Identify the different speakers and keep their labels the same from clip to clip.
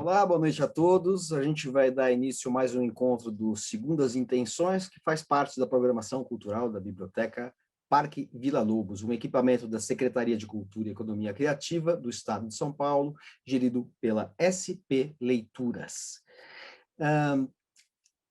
Speaker 1: Olá, boa noite a todos. A gente vai dar início a mais um encontro do Segundas Intenções, que faz parte da programação cultural da Biblioteca Parque Villa-Lobos, um equipamento da Secretaria de Cultura e Economia Criativa do Estado de São Paulo, gerido pela SP Leituras.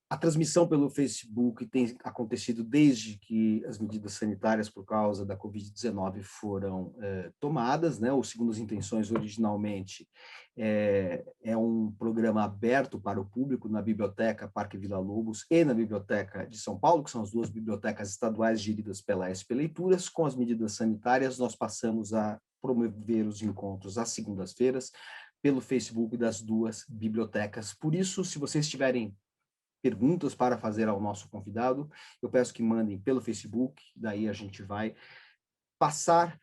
Speaker 1: A transmissão pelo Facebook tem acontecido desde que as medidas sanitárias por causa da Covid-19 foram tomadas, né? O Segundas Intenções, originalmente, é um programa aberto para o público na Biblioteca Parque Villa-Lobos e na Biblioteca de São Paulo, que são as duas bibliotecas estaduais geridas pela SP Leituras. Com as medidas sanitárias, nós passamos a promover os encontros às segundas-feiras pelo Facebook das duas bibliotecas. Por isso, se vocês tiverem perguntas para fazer ao nosso convidado, eu peço que mandem pelo Facebook, daí a gente vai passar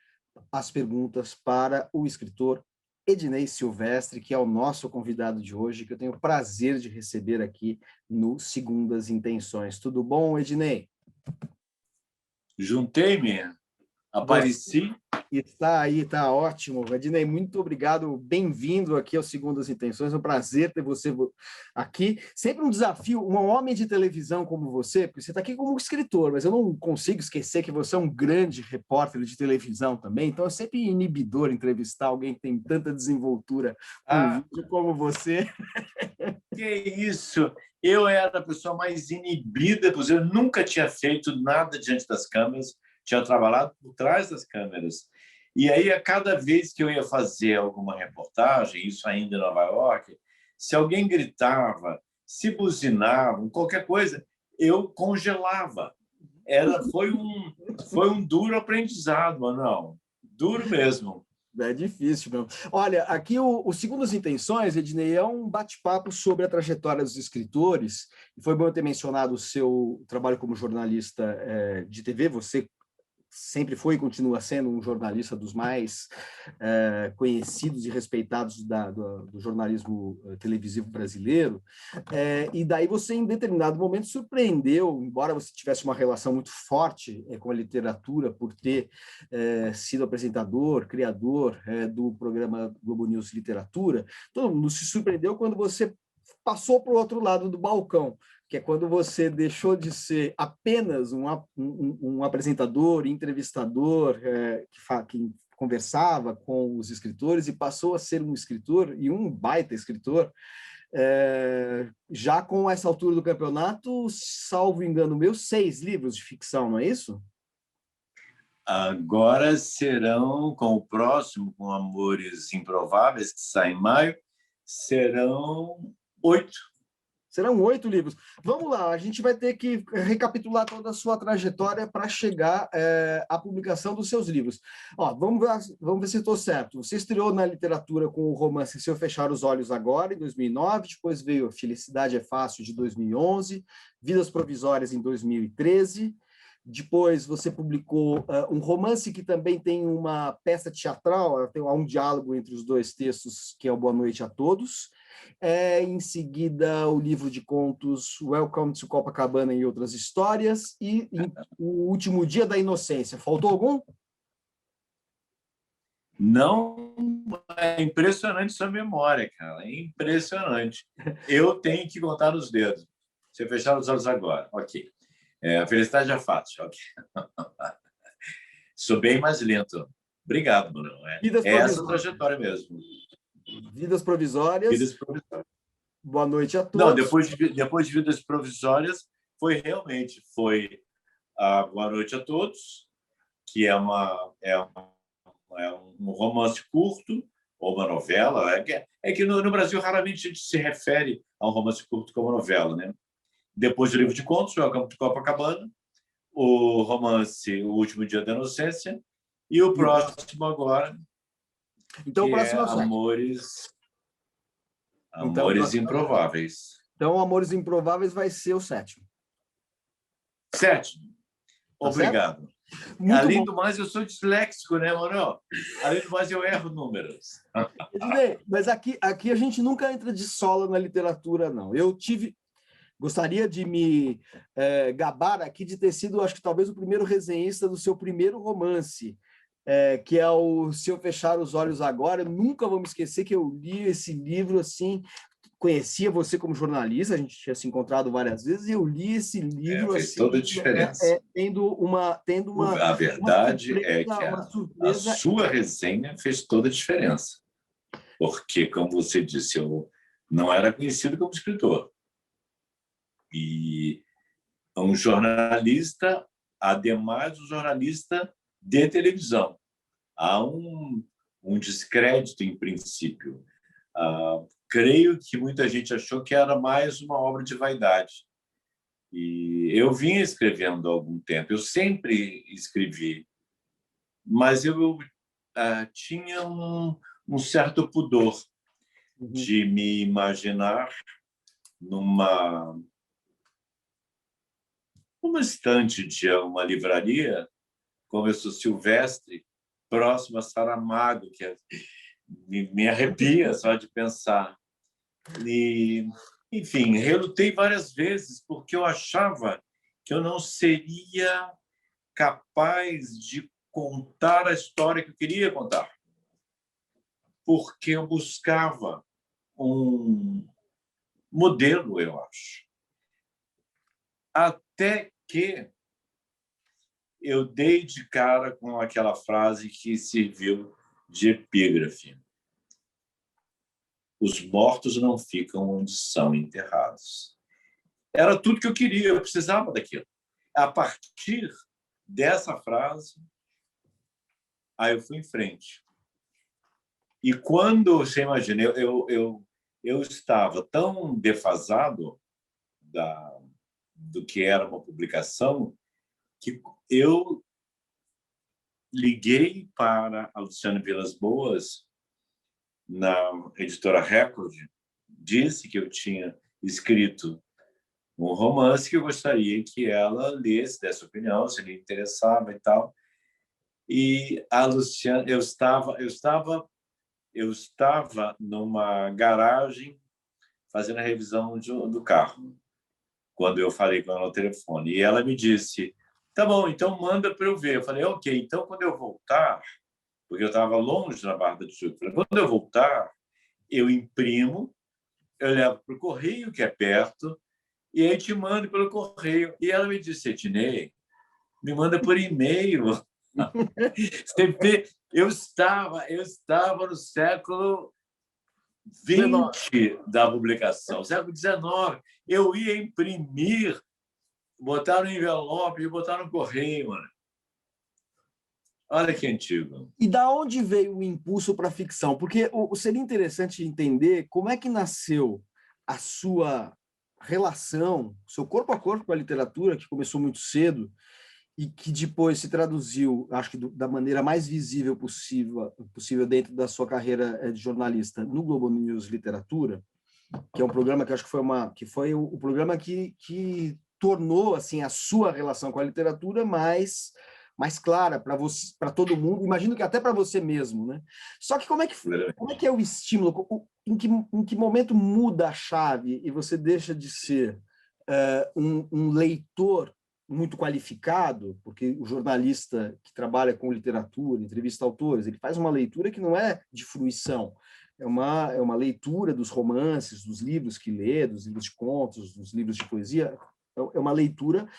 Speaker 1: as perguntas para o escritor Ednei Silvestre, que é o nosso convidado de hoje, que eu tenho o prazer de receber aqui no Segundas Intenções. Tudo bom, Ednei?
Speaker 2: Juntei-me, apareci.
Speaker 1: Está aí, está ótimo. Ednei, muito obrigado, bem-vindo aqui ao Segundas Intenções, é um prazer ter você aqui. Sempre um desafio, um homem de televisão como você, porque você está aqui como escritor, mas eu não consigo esquecer que você é um grande repórter de televisão também, então é sempre inibidor entrevistar alguém que tem tanta desenvoltura com vídeo como você.
Speaker 2: Que isso! Eu era a pessoa mais inibida, pois eu nunca tinha feito nada diante das câmeras, tinha trabalhado por trás das câmeras. E aí, a cada vez que eu ia fazer alguma reportagem, isso ainda em Nova York, se alguém gritava, se buzinavam, qualquer coisa, eu congelava. Foi um duro aprendizado, Manuel. Duro mesmo.
Speaker 1: É difícil mesmo. Olha, aqui o Segundas Intenções, Ednei, é um bate-papo sobre a trajetória dos escritores. Foi bom eu ter mencionado o seu trabalho como jornalista de TV. Você sempre foi e continua sendo um jornalista dos mais conhecidos e respeitados do jornalismo televisivo brasileiro, e daí você, em determinado momento, surpreendeu, embora você tivesse uma relação muito forte com a literatura, por ter sido apresentador, criador do programa Globo News Literatura, todo mundo se surpreendeu quando você passou para o outro lado do balcão, que é quando você deixou de ser apenas um apresentador, entrevistador, que conversava com os escritores e passou a ser um escritor, e um baita escritor, já com essa altura do campeonato, salvo engano meu, 6 livros de ficção, não é isso?
Speaker 2: Agora serão, com o próximo, com Amores Improváveis, que sai em maio, serão 8.
Speaker 1: Serão 8 livros. Vamos lá, a gente vai ter que recapitular toda a sua trajetória para chegar à publicação dos seus livros. Ó, vamos ver se estou certo. Você estreou na literatura com o romance Se Eu Fechar os Olhos Agora, em 2009, depois veio Felicidade é Fácil, de 2011, Vidas Provisórias, em 2013, depois você publicou um romance que também tem uma peça teatral, há um diálogo entre os dois textos, que é o Boa Noite a Todos. Em seguida, o livro de contos Welcome to Copacabana e Outras Histórias, e O Último Dia da Inocência. Faltou algum?
Speaker 2: Não, é impressionante sua memória, cara. É impressionante. Eu tenho que contar nos dedos. Você fechar os olhos agora. Ok. A felicidade é fácil. Ok. Sou bem mais lento. Obrigado, Bruno. É essa trajetória mesmo.
Speaker 1: Vidas Provisórias.
Speaker 2: Vidas Provisórias.
Speaker 1: Boa Noite a Todos.
Speaker 2: Não, depois de Vidas Provisórias, foi a Boa Noite a Todos, que é um romance curto, ou uma novela. É que no Brasil raramente a gente se refere a um romance curto como novela, né? Depois do livro de contos, Welcome to Copacabana, o romance O Último Dia da Inocência, e o próximo agora,
Speaker 1: então,
Speaker 2: que
Speaker 1: o próximo
Speaker 2: é Amores Improváveis.
Speaker 1: Então, Amores Improváveis vai ser o 7º.
Speaker 2: 7º. Obrigado. Além do mais, eu sou disléxico, né, Manuel? Além do mais, eu erro números.
Speaker 1: Mas aqui a gente nunca entra de sola na literatura, não. Gostaria de me gabar aqui de ter sido, acho que talvez o primeiro resenhista do seu primeiro romance, que é o Se Eu Fechar os Olhos Agora. Eu nunca vou me esquecer que eu li esse livro assim, conhecia você como jornalista, a gente tinha se encontrado várias vezes, e eu li esse livro
Speaker 2: Fez toda a
Speaker 1: assim,
Speaker 2: diferença. A verdade é que
Speaker 1: uma
Speaker 2: a
Speaker 1: surpresa.
Speaker 2: sua resenha fez toda a diferença. Porque, como você disse, eu não era conhecido como escritor. E um jornalista, ademais, um jornalista de televisão. Há um descrédito, em princípio. Creio que muita gente achou que era mais uma obra de vaidade. E eu vinha escrevendo há algum tempo, eu sempre escrevi, mas eu tinha um certo pudor de me imaginar numa estante de uma livraria, como eu sou Silvestre, próximo a Saramago, que me arrepia só de pensar. E, enfim, relutei várias vezes porque eu achava que eu não seria capaz de contar a história que eu queria contar, porque eu buscava um modelo, eu acho. Até que eu dei de cara com aquela frase que serviu de epígrafe: os mortos não ficam onde são enterrados. Era tudo que eu queria, eu precisava daquilo. A partir dessa frase, aí eu fui em frente. E quando, você imagina, eu estava tão defasado do que era uma publicação que eu liguei para a Luciana Vilas Boas, na editora Record, disse que eu tinha escrito um romance que eu gostaria que ela lesse, desse opinião, se lhe interessava e tal. E a Luciana, eu estava numa garagem fazendo a revisão do carro, quando eu falei com ela no telefone. E ela me disse: tá bom, então manda para eu ver. Eu falei: ok, então quando eu voltar, porque eu estava longe na Barra da Tijuca, quando eu voltar, eu imprimo, eu levo para o correio, que é perto, e aí te mando pelo correio. E ela me disse: Ednei, me manda por e-mail. Eu estava no século XX da publicação, século XIX. Eu ia imprimir, botar no envelope e botar no correio, mano. Olha que antigo.
Speaker 1: E da onde veio o impulso para a ficção? Porque seria interessante entender como é que nasceu a sua relação, seu corpo a corpo com a literatura, que começou muito cedo e que depois se traduziu, acho que da maneira mais visível possível dentro da sua carreira de jornalista no Globo News Literatura, que é um programa que acho que foi o programa que tornou assim a sua relação com a literatura mais clara para você, para todo mundo, imagino que até para você mesmo, né? Só que como é que é o estímulo? Em que momento muda a chave e você deixa de ser um leitor muito qualificado, porque o jornalista que trabalha com literatura, entrevista autores, ele faz uma leitura que não é de fruição, é uma leitura dos romances, dos livros que lê, dos livros de contos, dos livros de poesia. É uma leitura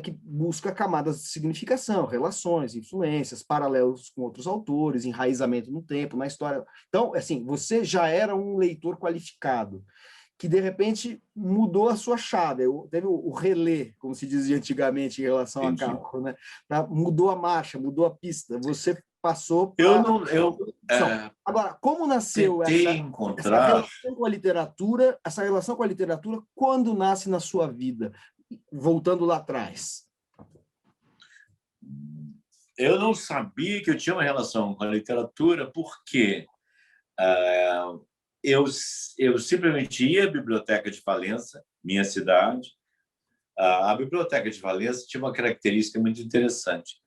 Speaker 1: que busca camadas de significação, relações, influências, paralelos com outros autores, enraizamento no tempo, na história. Então, assim, você já era um leitor qualificado, que de repente mudou a sua chave, teve o relé, como se dizia antigamente em relação a carro, né? Mudou a marcha, mudou a pista, você passou para... Agora, como nasceu essa relação com a literatura, quando nasce na sua vida? Voltando lá atrás.
Speaker 2: Eu não sabia que eu tinha uma relação com a literatura, porque eu simplesmente ia à Biblioteca de Valença, minha cidade. A Biblioteca de Valença tinha uma característica muito interessante.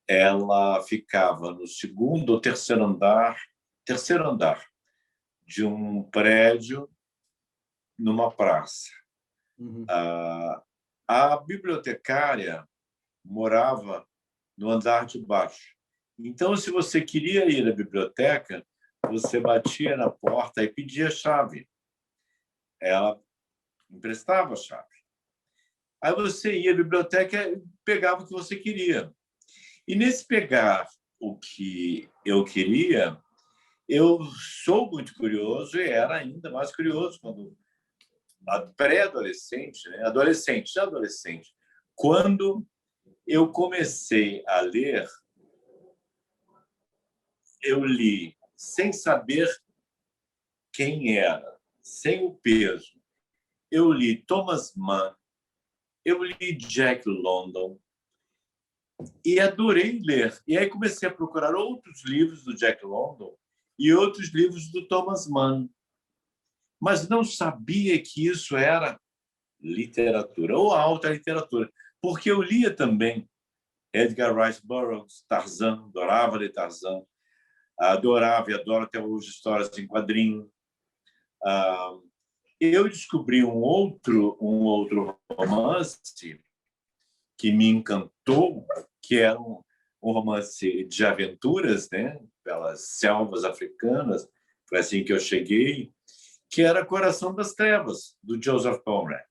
Speaker 2: Ela ficava no segundo ou terceiro andar de um prédio numa praça.
Speaker 1: Uhum.
Speaker 2: A bibliotecária morava no andar de baixo. Então, se você queria ir à biblioteca, você batia na porta e pedia a chave. Ela emprestava a chave. Aí você ia à biblioteca e pegava o que você queria. E nesse pegar o que eu queria, eu sou muito curioso e era ainda mais curioso quando pré-adolescente, né? Adolescente. Quando eu comecei a ler, eu li sem saber quem era, sem o peso. Eu li Thomas Mann, eu li Jack London e adorei ler. E aí comecei a procurar outros livros do Jack London e outros livros do Thomas Mann, mas não sabia que isso era literatura ou alta literatura, porque eu lia também Edgar Rice Burroughs, Tarzan, adorava ler Tarzan, adorava e adoro até hoje histórias em quadrinho. Eu descobri um outro romance que me encantou, que era um romance de aventuras, né, pelas selvas africanas, foi assim que eu cheguei, que era Coração das Trevas, do Joseph Conrad.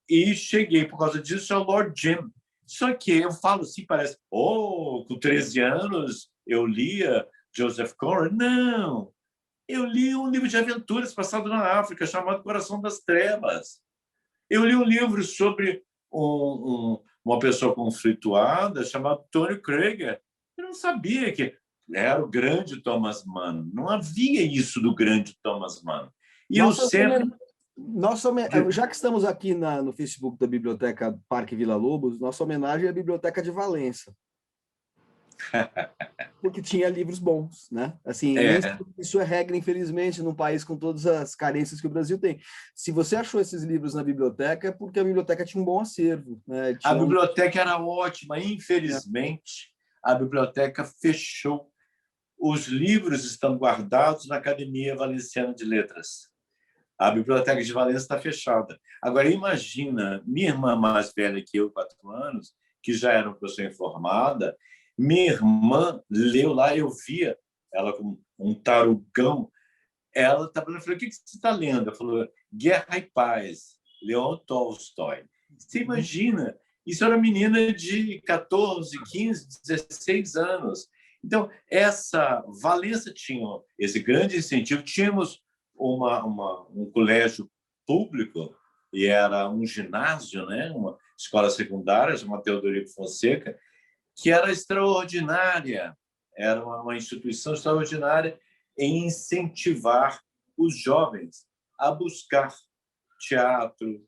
Speaker 2: E cheguei, por causa disso, ao Lord Jim. Só que eu falo assim, parece, com 13 anos eu lia Joseph Conrad. Não, eu li um livro de aventuras passado na África, chamado Coração das Trevas. Eu li um livro sobre uma pessoa conflituada chamada Tony Krieger. Eu não sabia que era o grande Thomas Mann. Não havia isso do grande Thomas Mann. E eu
Speaker 1: Nossa,
Speaker 2: sempre...
Speaker 1: já que estamos aqui no Facebook da Biblioteca Parque Vila Lobos, nossa homenagem é a Biblioteca de Valença. Porque tinha livros bons, né? Assim, nem isso é regra, infelizmente, num país com todas as carências que o Brasil tem. Se você achou esses livros na biblioteca, é porque a biblioteca tinha um bom acervo, né?
Speaker 2: A biblioteca era ótima. Infelizmente, a biblioteca fechou. Os livros estão guardados na Academia Valenciana de Letras. A Biblioteca de Valença está fechada. Agora, imagina, minha irmã mais velha que eu, 4 anos, que já era uma pessoa informada, minha irmã leu lá, eu via ela com um tarugão. Ela estava falando, eu falei, o que você está lendo? Ela falou, Guerra e Paz, Leon Tolstói. Você imagina, isso era menina de 14, 15, 16 anos. Então, essa Valença tinha esse grande incentivo. Tínhamos um colégio público, e era um ginásio, né? Uma escola secundária, chamada Teodorico Fonseca, que era extraordinária, era uma instituição extraordinária em incentivar os jovens a buscar teatro,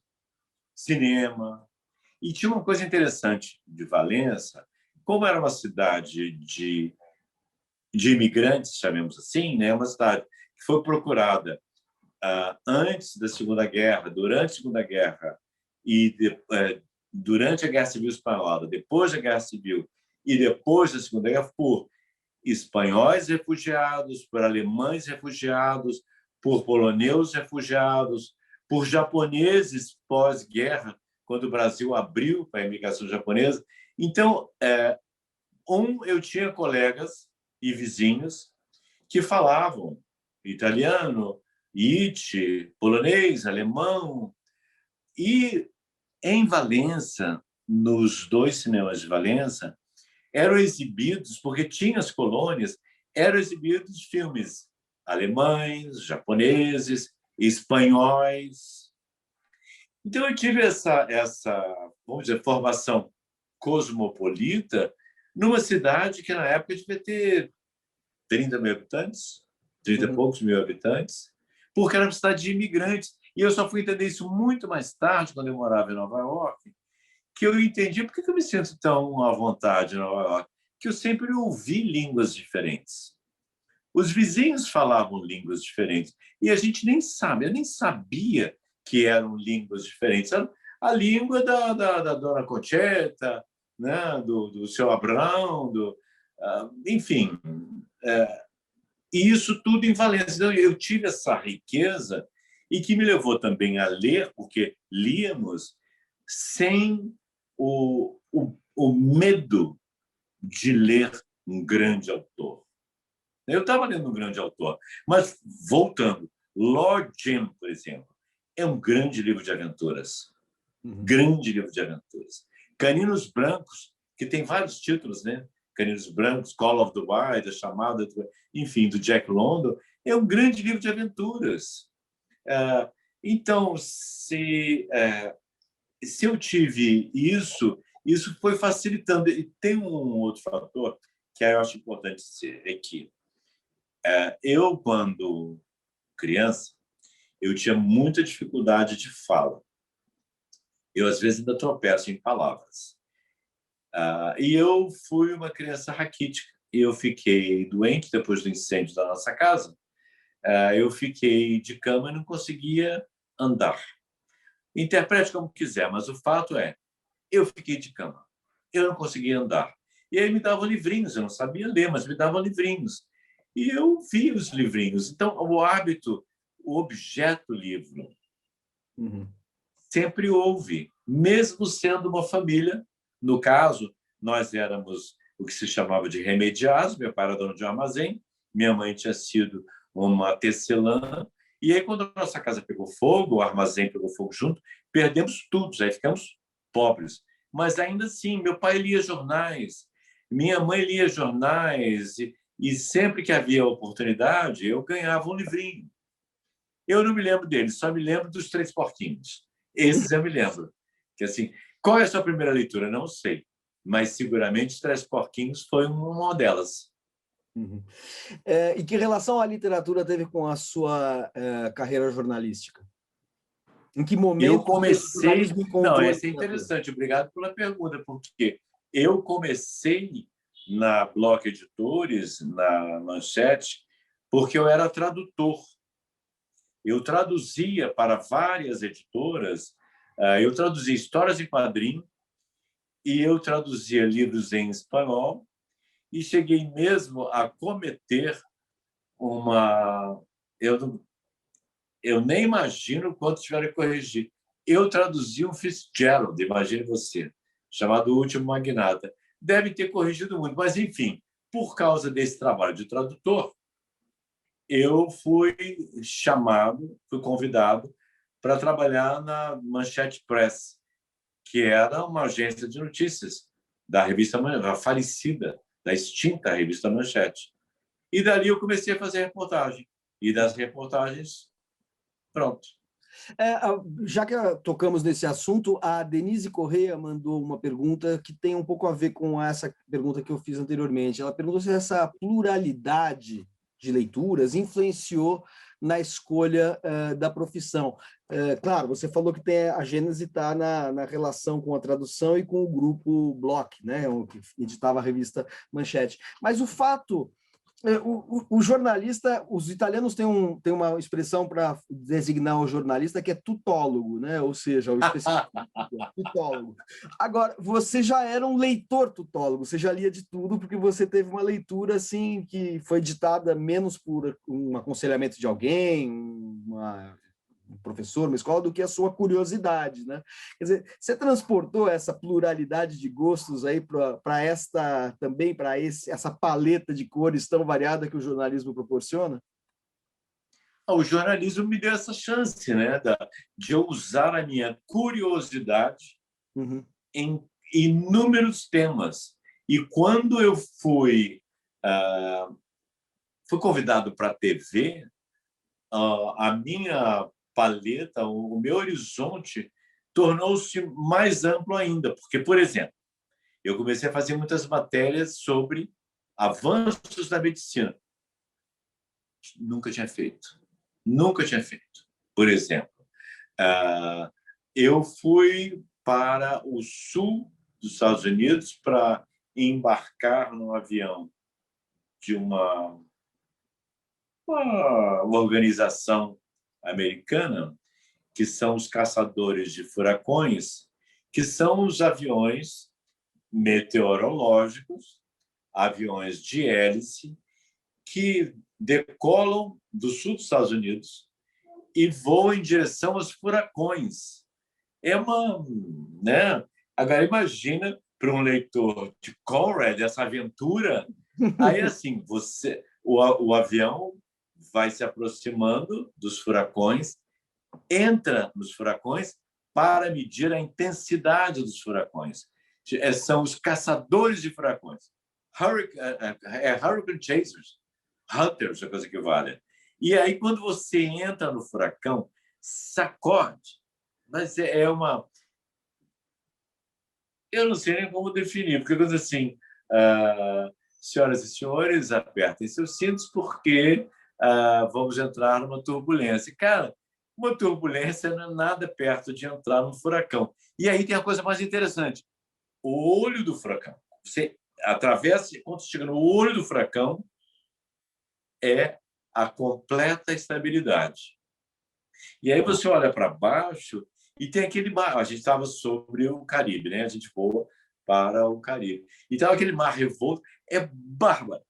Speaker 2: cinema. E tinha uma coisa interessante de Valença, como era uma cidade de imigrantes, chamemos assim, né? Uma cidade que foi procurada antes da Segunda Guerra, durante a Segunda Guerra e durante a Guerra Civil Espanhola, depois da Guerra Civil e depois da Segunda Guerra, por espanhóis refugiados, por alemães refugiados, por poloneses refugiados, por japoneses pós-guerra, quando o Brasil abriu para a imigração japonesa. Então, eu tinha colegas e vizinhos que falavam italiano, ite, polonês, alemão. E em Valença, nos 2 cinemas de Valença, eram exibidos, porque tinha as colônias, eram exibidos filmes alemães, japoneses, espanhóis. Então, eu tive essa vamos dizer, formação cosmopolita numa cidade que, na época, devia ter 30 mil habitantes, 30 e poucos mil habitantes, porque era uma cidade de imigrantes. E eu só fui entender isso muito mais tarde, quando eu morava em Nova York, que eu entendi por que eu me sinto tão à vontade em Nova York, que eu sempre ouvi línguas diferentes. Os vizinhos falavam línguas diferentes e a gente nem sabe, eu nem sabia que eram línguas diferentes. Era a língua da dona Concheta, né, do seu Abrão, enfim, e isso tudo em Valência. Então, eu tive essa riqueza e que me levou também a ler, porque líamos sem o medo de ler um grande autor. Eu estava lendo um grande autor. Mas, voltando, Lord Jim, por exemplo, é um grande livro de aventuras. Grande livro de aventuras. Caninos Brancos, que tem vários títulos, né? Caninos Brancos, Call of the Wild, A Chamada, enfim, do Jack London, é um grande livro de aventuras. Então, se eu tive isso, isso foi facilitando. E tem um outro fator que eu acho importante dizer, é que eu, quando criança, eu tinha muita dificuldade de fala. Eu, às vezes, ainda tropeço em palavras. E eu fui uma criança raquítica. Eu fiquei doente depois do incêndio da nossa casa. Eu fiquei de cama e não conseguia andar. Interprete como quiser, mas o fato é, eu fiquei de cama. Eu não conseguia andar. E aí me davam livrinhos, eu não sabia ler, mas me davam livrinhos. E eu vi os livrinhos. Então, o hábito, o objeto livro, sempre houve, mesmo sendo uma família. No caso, nós éramos o que se chamava de remediados, meu pai era dono de um armazém, minha mãe tinha sido uma tecelã, e aí quando a nossa casa pegou fogo, o armazém pegou fogo junto, perdemos tudo, aí ficamos pobres. Mas ainda assim, meu pai lia jornais, minha mãe lia jornais, e sempre que havia oportunidade, eu ganhava um livrinho. Eu não me lembro deles, só me lembro dos Três Porquinhos. Esses eu me lembro. Que, assim, qual é a sua primeira leitura? Não sei, mas seguramente Três Porquinhos foi uma delas.
Speaker 1: E que relação a literatura teve com a sua carreira jornalística? Em que momento
Speaker 2: eu comecei...
Speaker 1: o encontrou
Speaker 2: Não, esse é interessante, obrigado pela pergunta, porque eu comecei na Bloch Editores, na Manchete, porque eu era tradutor. Eu traduzia para várias editoras, eu traduzia histórias em quadrinho e eu traduzia livros em espanhol e cheguei mesmo a cometer uma... Eu nem imagino quanto tiveram que corrigir. Eu traduzi um Fitzgerald, imagine você, chamado O Último Magnata. Deve ter corrigido muito, mas, enfim, por causa desse trabalho de tradutor, eu fui chamado, fui convidado para trabalhar na Manchete Press, que era uma agência de notícias da revista a falecida, da extinta revista Manchete. E dali eu comecei a fazer reportagem. E das reportagens, pronto.
Speaker 1: Já que tocamos nesse assunto, a Denise Correia mandou uma pergunta que tem um pouco a ver com essa pergunta que eu fiz anteriormente. Ela perguntou se essa pluralidade de leituras influenciou na escolha da profissão. Claro, você falou que a gênese está na relação com a tradução e com o grupo Bloch, né, que editava a revista Manchete. Mas o fato... O jornalista, os italianos têm uma expressão para designar o jornalista que é tutólogo, né? Ou seja, o especialista tutólogo. Agora, você já era um leitor tutólogo, você já lia de tudo, porque você teve uma leitura assim que foi ditada menos por um aconselhamento de alguém, um professor, uma escola, do que a sua curiosidade, né? Quer dizer, você transportou essa pluralidade de gostos aí para essa paleta de cores tão variada que o jornalismo proporciona?
Speaker 2: O jornalismo me deu essa chance, né, de eu usar a minha curiosidade em inúmeros temas. E quando eu fui convidado para a TV, a minha paleta, o meu horizonte tornou-se mais amplo ainda, porque, por exemplo, eu comecei a fazer muitas matérias sobre avanços da medicina. Nunca tinha feito. Por exemplo, eu fui para o sul dos Estados Unidos para embarcar num avião de uma organização americana, que são os caçadores de furacões, que são os aviões meteorológicos, aviões de hélice, que decolam do sul dos Estados Unidos e voam em direção aos furacões. Né? Agora, imagina para um leitor de Conrad essa aventura Aí, assim, o avião vai se aproximando dos furacões, entra nos furacões para medir a intensidade dos furacões. São os caçadores de furacões. Hurricane Chasers, Hunters, a coisa que vale. E aí, quando você entra no furacão, sacode. Mas é uma... Eu não sei nem como definir, porque coisa assim, senhoras e senhores, apertem seus cintos porque vamos entrar numa turbulência. Cara, uma turbulência não é nada perto de entrar num furacão. E aí tem a coisa mais interessante, o olho do furacão. Você atravessa, quando você chega no olho do furacão, é a completa estabilidade. E aí você olha para baixo e tem aquele mar. A gente estava sobre o Caribe, né? A gente voa para o Caribe. Então, aquele mar revolto é bárbaro.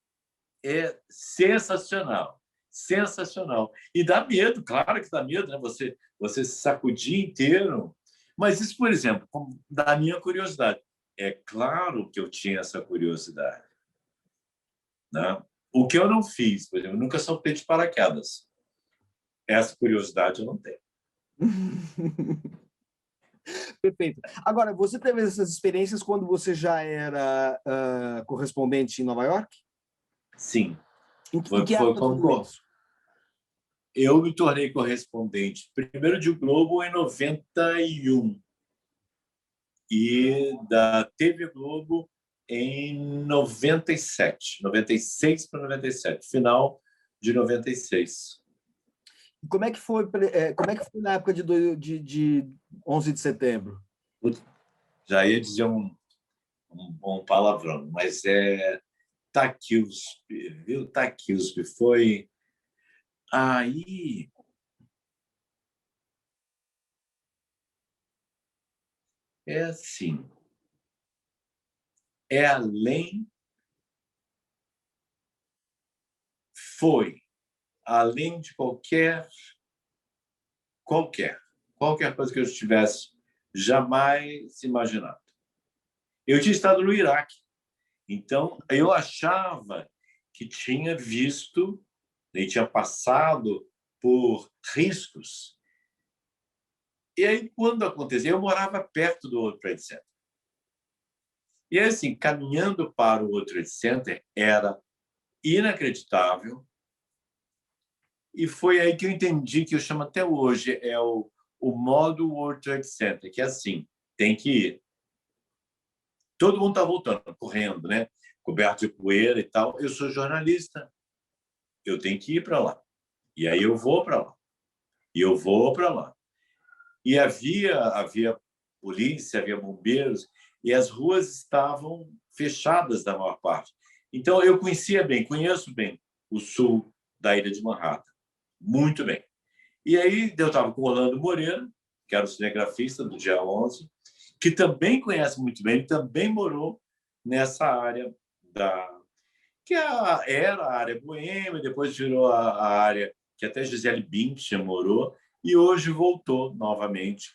Speaker 2: É sensacional. Sensacional. E dá medo, claro que dá medo, né? Você se sacudir inteiro. Mas isso, por exemplo, da minha curiosidade. É claro que eu tinha essa curiosidade, né? O que eu não fiz, por exemplo, eu nunca saltei de paraquedas. Essa curiosidade eu não tenho.
Speaker 1: Perfeito. Agora, você teve essas experiências quando você já era correspondente em Nova York?
Speaker 2: Sim.
Speaker 1: Em que época tudo isso?
Speaker 2: Eu me tornei correspondente primeiro de O Globo em 91 e da TV Globo em 97, 96 para 97, final de 96.
Speaker 1: Como é que foi na época de 11 de setembro?
Speaker 2: Já ia dizer um palavrão, mas Taquilspe, viu? Taquilspe foi aí. É assim, é além, foi além de qualquer coisa que eu tivesse jamais imaginado. Eu tinha estado no Iraque, então eu achava que tinha visto e tinha passado por riscos. E aí, quando aconteceu, eu morava perto do World Trade Center. E aí, assim, caminhando para o World Trade Center, era inacreditável. E foi aí que eu entendi, que eu chamo até hoje, o modo World Trade Center, que é assim, tem que ir. Todo mundo está voltando, correndo, né? Coberto de poeira e tal. Eu sou jornalista, eu tenho que ir para lá. E aí eu vou para lá. E eu vou para lá. E havia polícia, havia bombeiros, e as ruas estavam fechadas da maior parte. Então, eu conheço bem o sul da ilha de Manhattan. Muito bem. E aí eu estava com o Orlando Moreira, que era o cinegrafista do Dia 11, que também conhece muito bem, ele também morou nessa área era a área boêmia, depois virou a área que até Gisele Bündchen morou, e hoje voltou novamente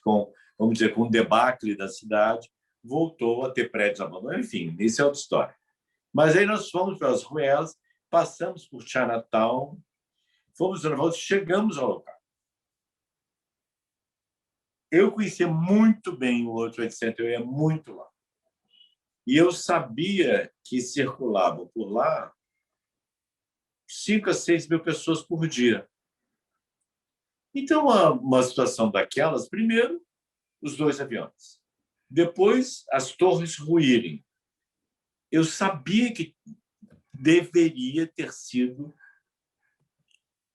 Speaker 2: vamos dizer, com o debacle da cidade, voltou a ter prédios abandonados, enfim, isso é outra história. Mas aí nós fomos para as ruelas, passamos por Chinatown, fomos na volta, chegamos ao local. Eu conhecia muito bem o World Trade Center, eu ia muito lá. E eu sabia que circulavam por lá 5 a 6 mil pessoas por dia. Então, uma situação daquelas, primeiro, os 2 aviões. Depois, as torres ruírem. Eu sabia que deveria ter sido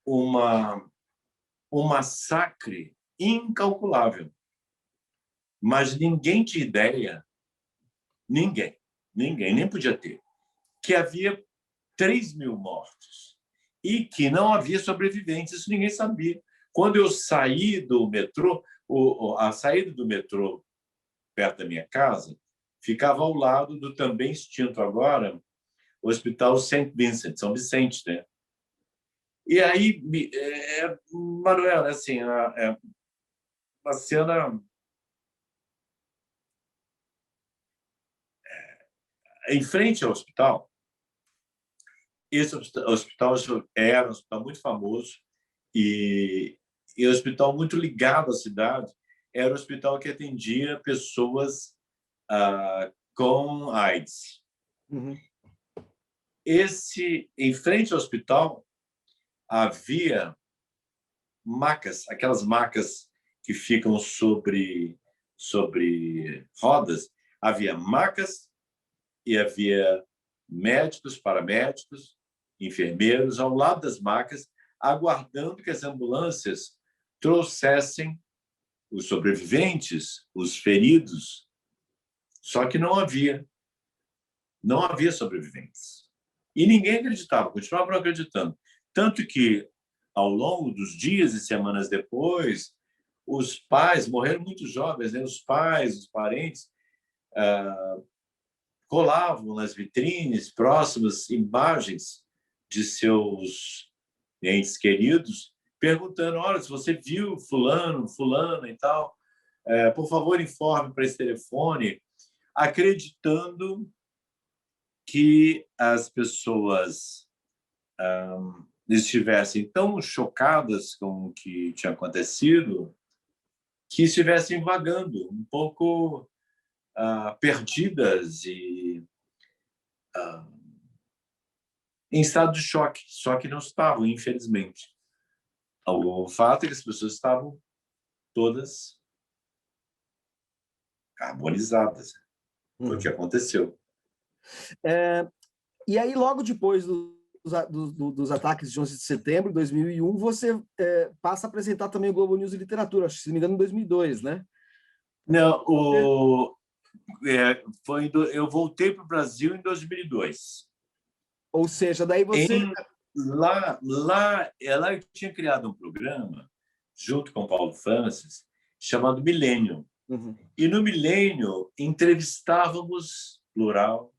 Speaker 2: um massacre incalculável. Mas ninguém tinha ideia, ninguém, nem podia ter, que havia 3 mil mortos e que não havia sobreviventes. Isso ninguém sabia. Quando eu saí do metrô, a saída do metrô perto da minha casa ficava ao lado do também extinto agora o Hospital St. Vincent, São Vicente, né? E aí, Manuel, assim, uma cena em frente ao hospital, esse hospital era um hospital muito famoso e um hospital muito ligado à cidade. Era um hospital que atendia pessoas com AIDS.
Speaker 1: Uhum.
Speaker 2: Em frente ao hospital, havia macas, aquelas macas que ficam sobre rodas. Havia macas e havia médicos, paramédicos, enfermeiros ao lado das macas, aguardando que as ambulâncias trouxessem os sobreviventes, os feridos. Só que não havia sobreviventes. E ninguém acreditava, continuava não acreditando. Tanto que, ao longo dos dias e semanas depois, os pais morreram muito jovens, né? Os pais, os parentes, colavam nas vitrines próximas imagens de seus entes queridos, perguntando: olha, se você viu fulano, fulana e tal, por favor, informe para esse telefone, acreditando que as pessoas estivessem tão chocadas com o que tinha acontecido que estivessem vagando, um pouco perdidas e em estado de choque, só que não estavam, infelizmente. O fato é que as pessoas estavam todas carbonizadas. Foi o que aconteceu.
Speaker 1: E aí, logo depois dos ataques de 11 de setembro de 2001, você passa a apresentar também o Globo News e Literatura, acho que, se não me engano, em 2002, né?
Speaker 2: Não, eu voltei para o Brasil em 2002.
Speaker 1: Ou seja, daí você...
Speaker 2: Lá eu tinha criado um programa, junto com o Paulo Francis, chamado Milênio.
Speaker 1: Uhum.
Speaker 2: E no Milênio entrevistávamos, plural,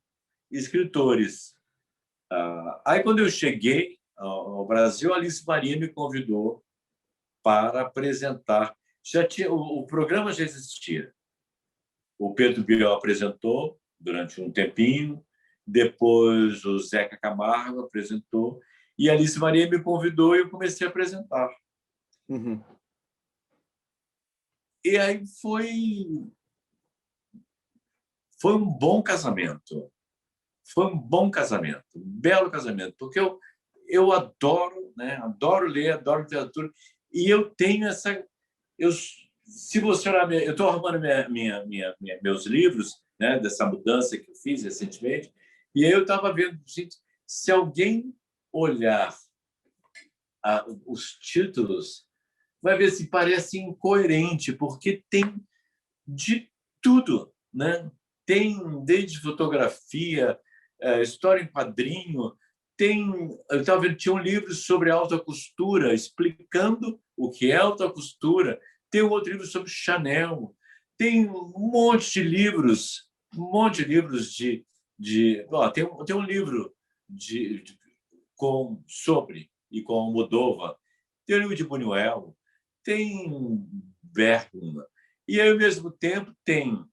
Speaker 2: escritores. Aí, quando eu cheguei ao Brasil, a Alice Maria me convidou para apresentar. O programa já existia. O Pedro Bial apresentou durante um tempinho, depois o Zeca Camargo apresentou, e a Alice Maria me convidou e eu comecei a apresentar.
Speaker 1: Uhum.
Speaker 2: E aí foi um bom casamento. Foi um bom casamento, um belo casamento, porque eu adoro, né? Adoro ler, adoro literatura, e eu tenho essa... Se você olhar, eu estou arrumando meus livros, né, dessa mudança que eu fiz recentemente, e aí eu estava vendo, gente, se alguém olhar os títulos, vai ver se parece incoerente, porque tem de tudo, né? Tem desde fotografia, história em quadrinho, eu estava vendo, tinha um livro sobre alta costura, explicando o que é alta costura, tem um outro livro sobre Chanel, tem um monte de livros, tem um livro sobre e com Almodóvar, tem o livro de Buñuel, tem Bergman, e aí, ao mesmo tempo, tem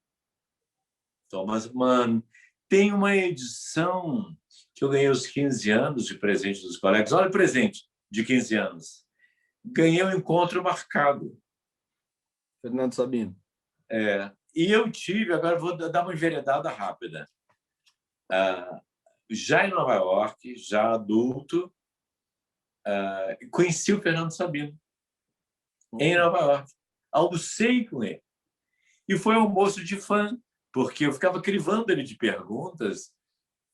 Speaker 2: Thomas Mann, tem uma edição que eu ganhei aos 15 anos de presente dos colegas. Olha o presente de 15 anos. Ganhei um encontro marcado.
Speaker 1: Fernando Sabino.
Speaker 2: E eu tive, agora vou dar uma enveredada rápida. Já em Nova York, já adulto, conheci o Fernando Sabino em Nova York. Almocei com ele. E foi um almoço de fã, porque eu ficava crivando ele de perguntas.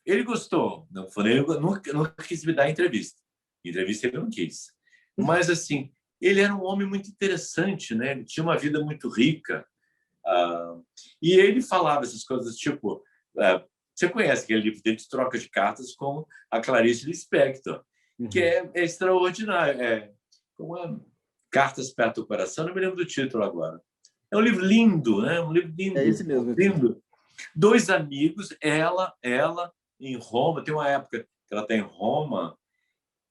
Speaker 2: Ele gostou, ele nunca quis me dar entrevista. Entrevista ele não quis. Mas, assim, ele era um homem muito interessante, né? Ele tinha uma vida muito rica. E ele falava essas coisas, tipo... você conhece aquele livro dele de troca de cartas com a Clarice Lispector, que é extraordinário. Cartas Perto do Coração, não me lembro do título agora. É um livro lindo, né? Um livro lindo.
Speaker 1: É esse mesmo.
Speaker 2: Lindo. Dois amigos, ela em Roma, tem uma época que ela está em Roma,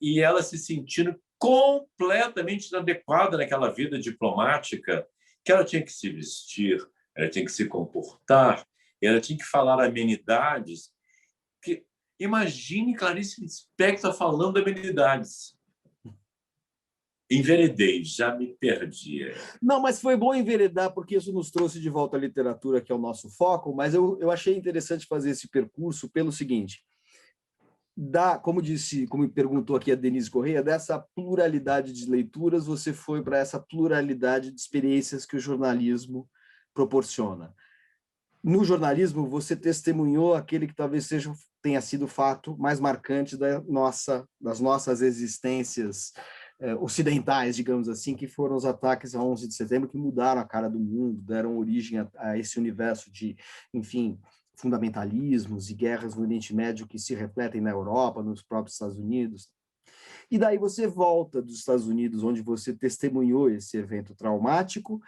Speaker 2: e ela se sentindo completamente inadequada naquela vida diplomática, que ela tinha que se vestir, ela tinha que se comportar, ela tinha que falar amenidades. Imagine Clarice Lispector falando amenidades. Enveredei, já me perdi.
Speaker 1: Não, mas foi bom enveredar, porque isso nos trouxe de volta à literatura, que é o nosso foco, mas eu achei interessante fazer esse percurso pelo seguinte, como perguntou aqui a Denise Correia, dessa pluralidade de leituras, você foi para essa pluralidade de experiências que o jornalismo proporciona. No jornalismo, você testemunhou aquele que talvez tenha sido o fato mais marcante das nossas existências ocidentais, digamos assim, que foram os ataques a 11 de setembro, que mudaram a cara do mundo, deram origem a esse universo de, enfim, fundamentalismos e guerras no Oriente Médio que se refletem na Europa, nos próprios Estados Unidos. E daí você volta dos Estados Unidos, onde você testemunhou esse evento traumático,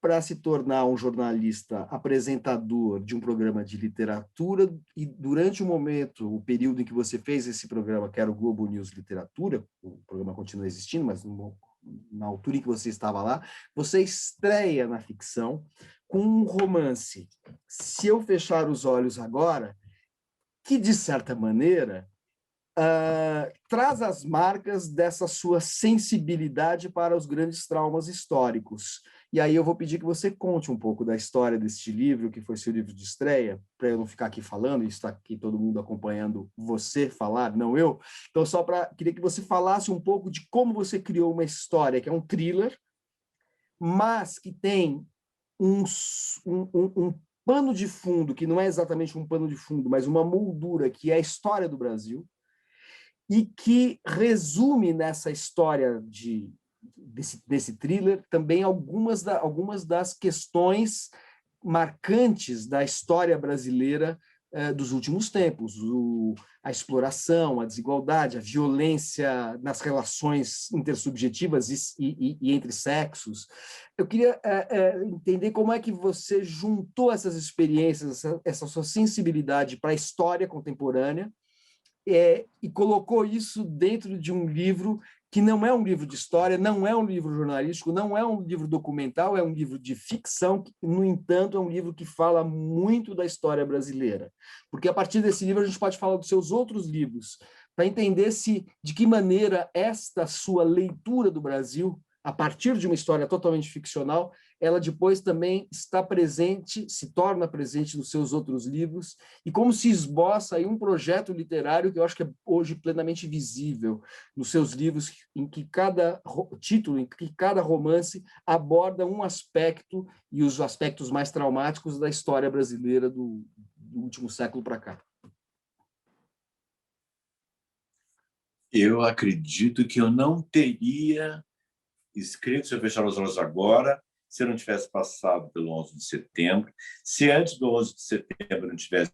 Speaker 1: para se tornar um jornalista apresentador de um programa de literatura, e durante o período em que você fez esse programa, que era o Globo News Literatura, o programa continua existindo, mas na altura em que você estava lá, você estreia na ficção com um romance, Se Eu Fechar os Olhos Agora, que, de certa maneira, traz as marcas dessa sua sensibilidade para os grandes traumas históricos. E aí eu vou pedir que você conte um pouco da história deste livro, que foi seu livro de estreia, para eu não ficar aqui falando, e está aqui todo mundo acompanhando você falar, não eu. Então, queria que você falasse um pouco de como você criou uma história, que é um thriller, mas que tem um pano de fundo, que não é exatamente um pano de fundo, mas uma moldura, que é a história do Brasil, e que resume nessa história desse thriller também algumas das questões marcantes da história brasileira dos últimos tempos, a exploração, a desigualdade, a violência nas relações intersubjetivas e entre sexos. Eu queria entender como é que você juntou essas experiências, essa sua sensibilidade para a história contemporânea, e colocou isso dentro de um livro que não é um livro de história, não é um livro jornalístico, não é um livro documental, é um livro de ficção, que, no entanto, é um livro que fala muito da história brasileira. Porque a partir desse livro a gente pode falar dos seus outros livros, para entender de que maneira esta sua leitura do Brasil, a partir de uma história totalmente ficcional, ela depois também está presente, se torna presente nos seus outros livros, e como se esboça aí um projeto literário que eu acho que é hoje plenamente visível nos seus livros, em que cada título, em que cada romance aborda um aspecto, e os aspectos mais traumáticos da história brasileira do último século para cá.
Speaker 2: Eu acredito que eu não teria escrito Se Eu Fechar os Olhos Agora se eu não tivesse passado pelo 11 de setembro, se antes do 11 de setembro eu não tivesse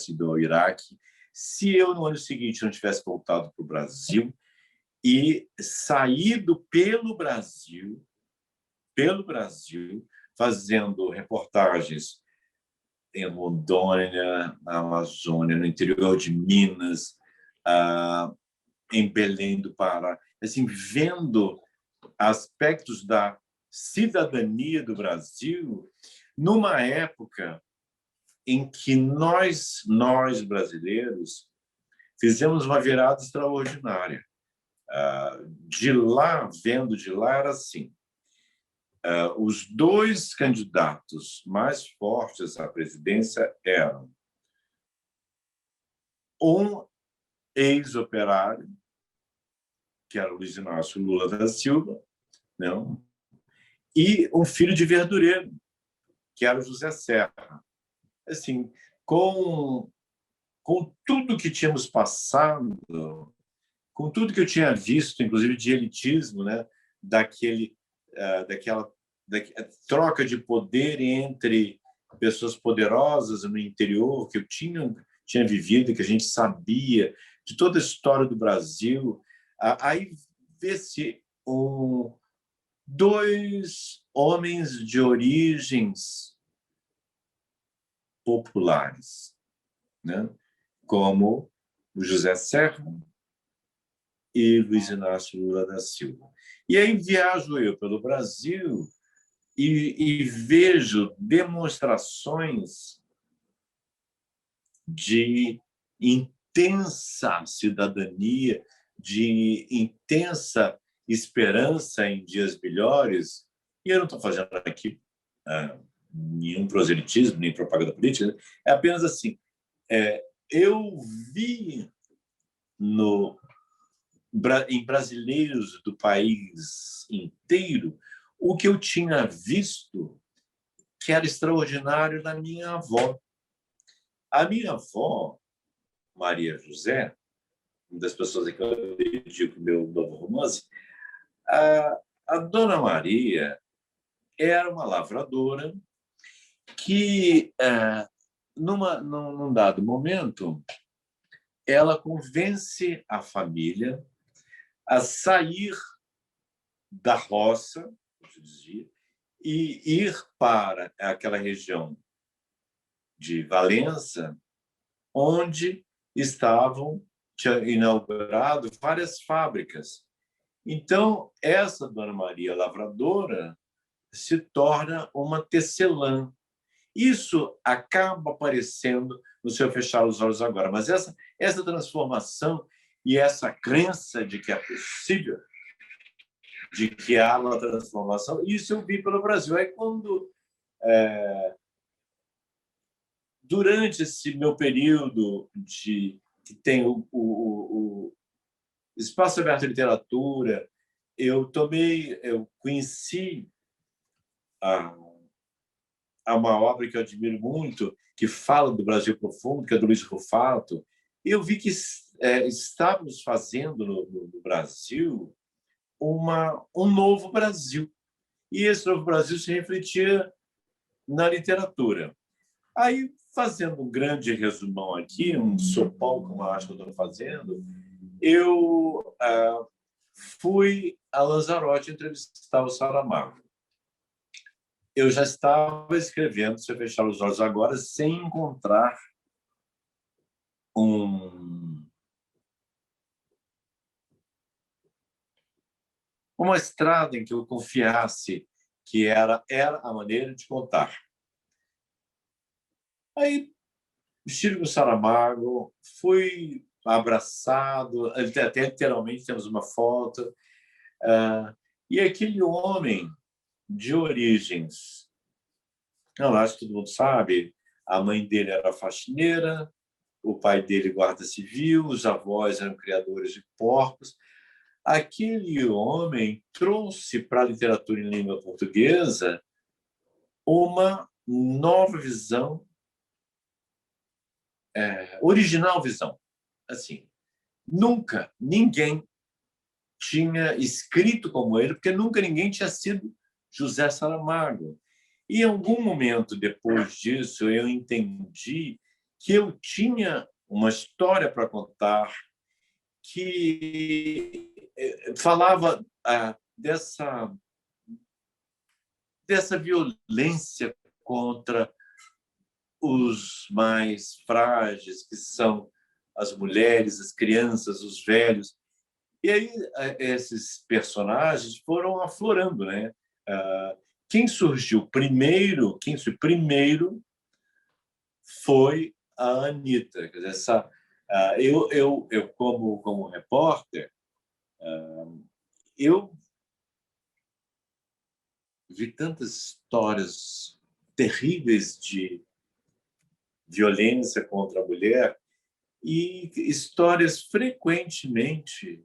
Speaker 2: ido ao Iraque, se eu, no ano seguinte, não tivesse voltado para o Brasil e saído pelo Brasil, fazendo reportagens em Rondônia, na Amazônia, no interior de Minas, em Belém do Pará, assim, vendo aspectos da cidadania do Brasil numa época em que nós brasileiros fizemos uma virada extraordinária. Vendo de lá, era assim, os dois candidatos mais fortes à presidência eram um ex-operário, que era o Luiz Inácio Lula da Silva, não? E um filho de verdureiro, que era o José Serra. Assim, com tudo que tínhamos passado, com tudo que eu tinha visto, inclusive de elitismo, né? Daquela troca de poder entre pessoas poderosas no interior que eu tinha vivido, que a gente sabia de toda a história do Brasil. Aí vê-se dois homens de origens populares, né? Como o José Serra e Luiz Inácio Lula da Silva. E aí viajo eu pelo Brasil e vejo demonstrações de intensa cidadania, de intensa esperança em dias melhores. E eu não estou fazendo aqui nenhum proselitismo, nem propaganda política, é apenas assim, eu vi em brasileiros do país inteiro o que eu tinha visto que era extraordinário na minha avó. A minha avó, Maria José, uma das pessoas a que eu dedico o meu novo romance, a Dona Maria era uma lavradora que, num dado momento, ela convence a família a sair da roça, como se dizia, e ir para aquela região de Valença, onde tinham inaugurado várias fábricas. Então, essa Dona Maria Lavradora se torna uma tecelã. Isso acaba aparecendo no seu Fechar os Olhos Agora, mas essa transformação e essa crença de que é possível, de que há uma transformação, isso eu vi pelo Brasil. Aí, quando, durante esse meu período que tem o Espaço Aberto à Literatura, eu conheci uma obra que eu admiro muito, que fala do Brasil profundo, que é do Luiz Rufato. Eu vi que estávamos fazendo no Brasil um novo Brasil. E esse novo Brasil se refletia na literatura. Aí, fazendo um grande resumão aqui, um sopão, como eu acho que eu estou fazendo, eu fui a Lanzarote entrevistar o Saramago. Eu já estava escrevendo Se Eu Fechar os Olhos Agora, sem encontrar uma estrada em que eu confiasse que era a maneira de contar. Aí, estive com o Saramago, fui abraçado, até literalmente temos uma foto, e aquele homem de origens, não, acho que todo mundo sabe, a mãe dele era faxineira, o pai dele guarda civil, os avós eram criadores de porcos. Aquele homem trouxe para a literatura em língua portuguesa uma nova visão, original visão. Assim, nunca ninguém tinha escrito como ele, porque nunca ninguém tinha sido José Saramago. E em algum momento depois disso, eu entendi que eu tinha uma história para contar que falava dessa violência contra os mais frágeis, que são as mulheres, as crianças, os velhos. E aí esses personagens foram aflorando, né? Quem surgiu primeiro foi a Anitta. Quer dizer, eu como repórter, eu vi tantas histórias terríveis de violência contra a mulher e histórias frequentemente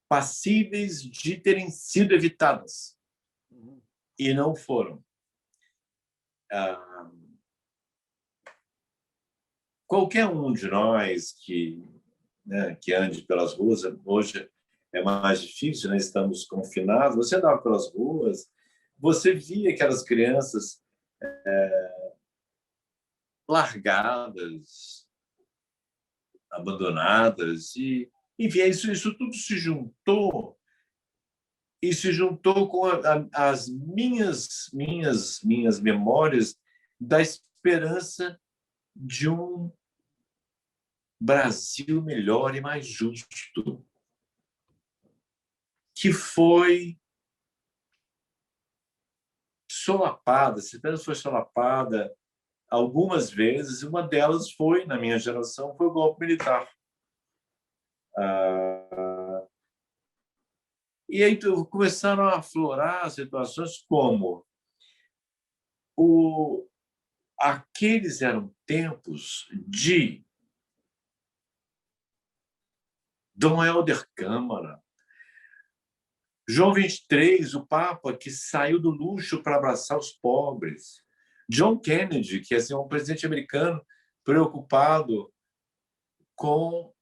Speaker 2: passíveis de terem sido evitadas e não foram. Qualquer um de nós que ande pelas ruas, hoje é mais difícil, né? Estamos confinados, você andava pelas ruas, você via aquelas crianças largadas, abandonadas, e enfim, isso tudo se juntou com as minhas memórias da esperança de um Brasil melhor e mais justo, que foi solapada, essa esperança foi solapada algumas vezes, uma delas foi, na minha geração, foi o golpe militar. E aí começaram a aflorar situações como aqueles eram tempos de Dom Helder Câmara, João 23, o Papa que saiu do luxo para abraçar os pobres, John Kennedy, que é um presidente americano preocupado com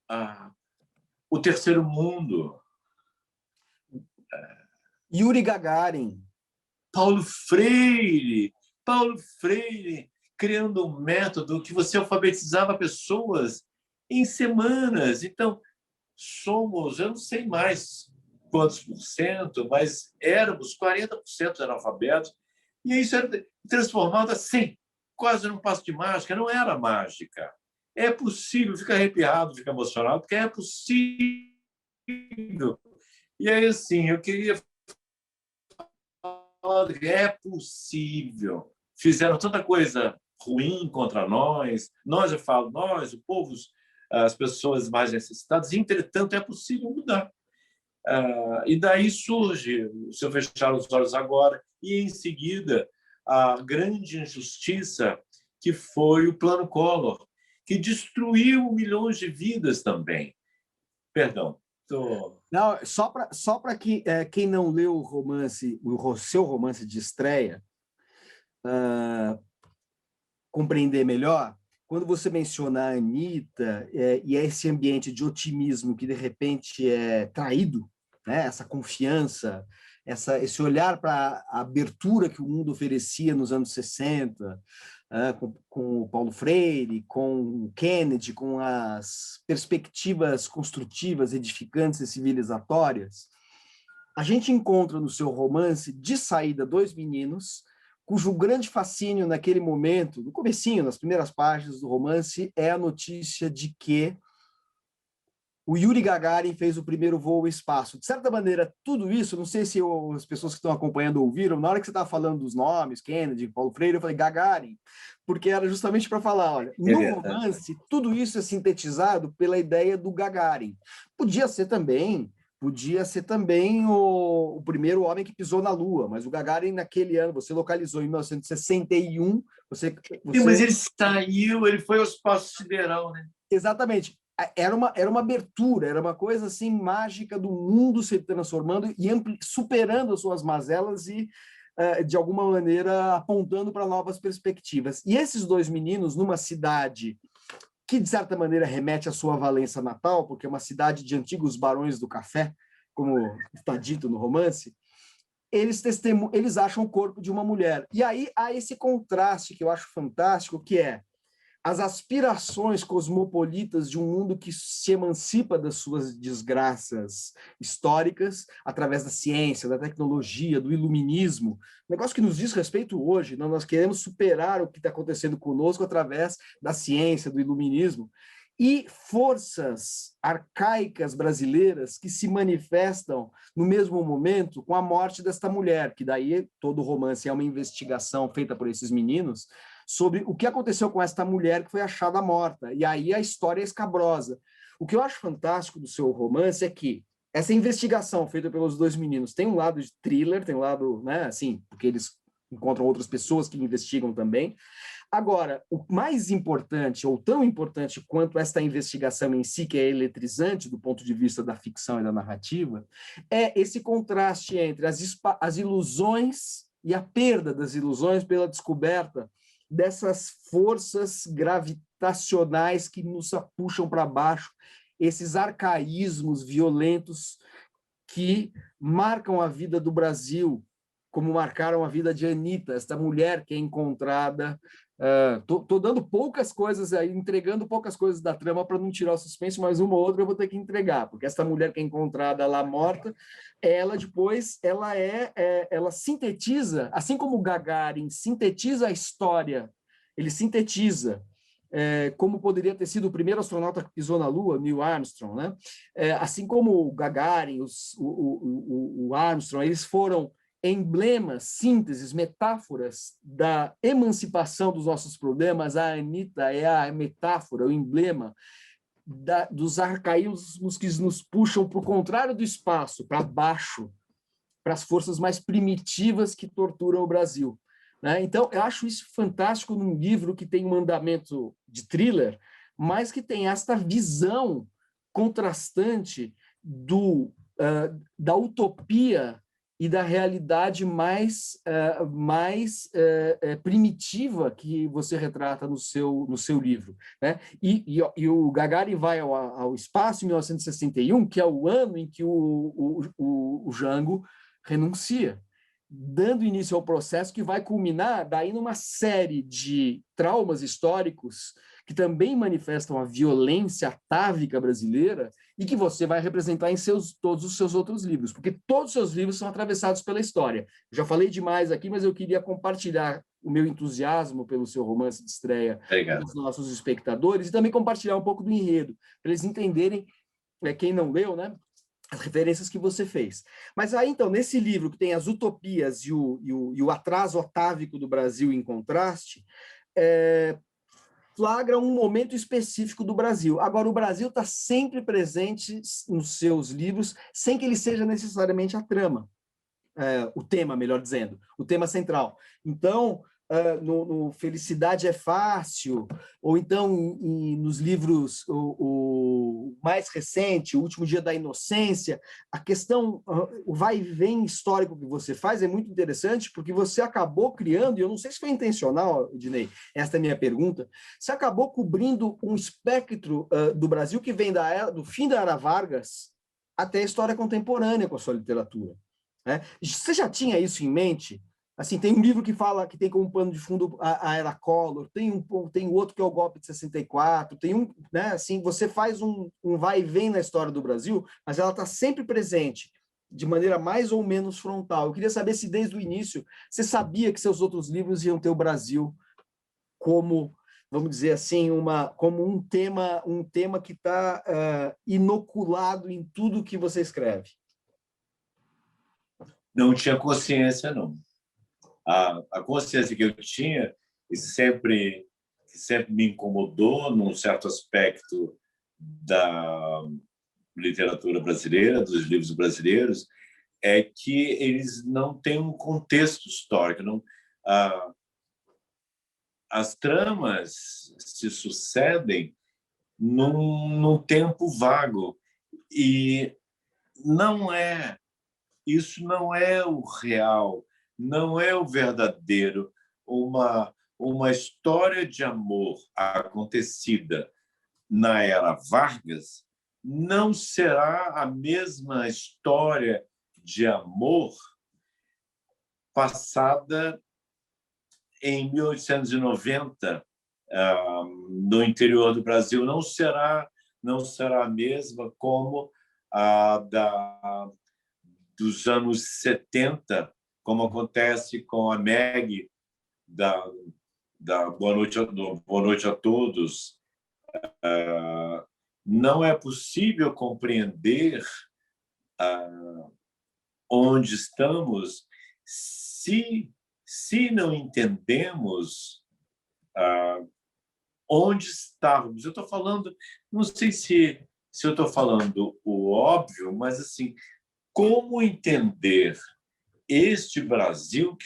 Speaker 2: o terceiro mundo,
Speaker 1: Yuri Gagarin,
Speaker 2: Paulo Freire criando um método que você alfabetizava pessoas em semanas. Então, somos, eu não sei mais quantos por cento, mas éramos 40% de analfabetos, e isso era transformado assim, quase num passo de mágica. Não era mágica. É possível, fica arrepiado, fica emocionado, porque é possível. E aí, assim, eu queria falar que é possível. Fizeram tanta coisa ruim contra nós, eu falo, nós, o povo, as pessoas mais necessitadas, entretanto, é possível mudar. E daí surge, se eu fechar os olhos agora, e em seguida a grande injustiça que foi o Plano Collor, que destruiu milhões de vidas também. Perdão.
Speaker 1: Não, só para que quem não leu o romance, o seu romance de estreia, compreender melhor, quando você menciona a Anitta e esse ambiente de otimismo que de repente é traído, né? Essa confiança, esse olhar para a abertura que o mundo oferecia nos anos 60, com o Paulo Freire, com o Kennedy, com as perspectivas construtivas, edificantes e civilizatórias, a gente encontra no seu romance, de saída, dois meninos cujo grande fascínio naquele momento, no comecinho, nas primeiras páginas do romance, é a notícia de que o Yuri Gagarin fez o primeiro voo ao espaço. De certa maneira, tudo isso, não sei se as pessoas que estão acompanhando ouviram, na hora que você estava falando dos nomes, Kennedy, Paulo Freire, eu falei Gagarin, porque era justamente para falar, olha, no romance, tudo isso é sintetizado pela ideia do Gagarin. Podia ser também o primeiro homem que pisou na Lua, mas o Gagarin naquele ano, você localizou em 1961,
Speaker 2: Sim, mas ele saiu, ele foi ao espaço sideral, né?
Speaker 1: Exatamente. Era uma abertura, era uma coisa assim mágica do mundo se transformando e superando as suas mazelas e, de alguma maneira, apontando para novas perspectivas. E esses dois meninos, numa cidade que, de certa maneira, remete à sua Valença natal, porque é uma cidade de antigos barões do café, como está dito no romance, eles acham o corpo de uma mulher. E aí há esse contraste que eu acho fantástico, que é as aspirações cosmopolitas de um mundo que se emancipa das suas desgraças históricas através da ciência, da tecnologia, do iluminismo, negócio que nos diz respeito hoje. Nós queremos superar o que está acontecendo conosco através da ciência, do iluminismo, e forças arcaicas brasileiras que se manifestam no mesmo momento com a morte desta mulher, que daí todo o romance é uma investigação feita por esses meninos sobre o que aconteceu com esta mulher que foi achada morta. E aí a história é escabrosa. O que eu acho fantástico do seu romance é que essa investigação feita pelos dois meninos tem um lado de thriller, tem um lado, né, assim, porque eles encontram outras pessoas que investigam também. Agora, o mais importante, ou tão importante quanto esta investigação em si, que é eletrizante do ponto de vista da ficção e da narrativa, é esse contraste entre as ilusões e a perda das ilusões pela descoberta dessas forças gravitacionais que nos puxam para baixo, esses arcaísmos violentos que marcam a vida do Brasil, como marcaram a vida de Anitta, esta mulher que é encontrada. Tô dando poucas coisas aí, entregando poucas coisas da trama para não tirar o suspense, mas uma ou outra eu vou ter que entregar, porque esta mulher que é encontrada lá morta, ela depois ela sintetiza, assim como o Gagarin sintetiza a história, ele sintetiza como poderia ter sido o primeiro astronauta que pisou na Lua, Neil Armstrong, né? Assim como o Gagarin, o Armstrong, eles foram emblemas, sínteses, metáforas da emancipação dos nossos problemas. A Anitta é a metáfora, o emblema dos arcaísmos que nos puxam para o contrário do espaço, para baixo, para as forças mais primitivas que torturam o Brasil. Né? Então, eu acho isso fantástico num livro que tem um andamento de thriller, mas que tem esta visão contrastante da utopia e da realidade mais primitiva que você retrata no seu livro. Né? E o Gagarin vai ao espaço em 1961, que é o ano em que o Jango renuncia, dando início ao processo que vai culminar daí numa série de traumas históricos que também manifestam a violência atávica brasileira e que você vai representar em todos os seus outros livros, porque todos os seus livros são atravessados pela história. Já falei demais aqui, mas eu queria compartilhar o meu entusiasmo pelo seu romance de estreia com os nossos espectadores e também compartilhar um pouco do enredo, para eles entenderem, quem não leu, né, as referências que você fez. Mas aí, então, nesse livro que tem as utopias e o atraso atávico do Brasil em contraste, flagra um momento específico do Brasil. Agora, o Brasil está sempre presente nos seus livros, sem que ele seja necessariamente a trama, o tema, melhor dizendo, o tema central. Então, no Felicidade é Fácil, ou então nos livros o mais recente, O Último Dia da Inocência, a questão, o vai e vem histórico que você faz é muito interessante, porque você acabou criando, e eu não sei se foi intencional, Ednei, esta é a minha pergunta, você acabou cobrindo um espectro do Brasil que vem do fim da Era Vargas até a história contemporânea com a sua literatura. Né? Você já tinha isso em mente? Assim, tem um livro que fala que tem como pano de fundo a Era Collor, tem outro que é o golpe de 64, tem né, assim, você faz um vai e vem na história do Brasil, mas ela está sempre presente, de maneira mais ou menos frontal. Eu queria saber se desde o início você sabia que seus outros livros iam ter o Brasil como, vamos dizer assim, como um tema que está inoculado em tudo que você escreve.
Speaker 2: Não tinha consciência, não. A consciência que eu tinha, e sempre me incomodou num certo aspecto da literatura brasileira, dos livros brasileiros, é que eles não têm um contexto histórico. As tramas se sucedem num tempo vago, e isso não é o real, não é o verdadeiro. Uma história de amor acontecida na Era Vargas não será a mesma história de amor passada em 1890 no interior do Brasil. Não será a mesma como a dos anos 70, como acontece com a Meg da Boa Noite a Todos. Não é possível compreender onde estamos se não entendemos onde estávamos. Eu estou falando, não sei se eu estou falando o óbvio, mas assim, como entender este Brasil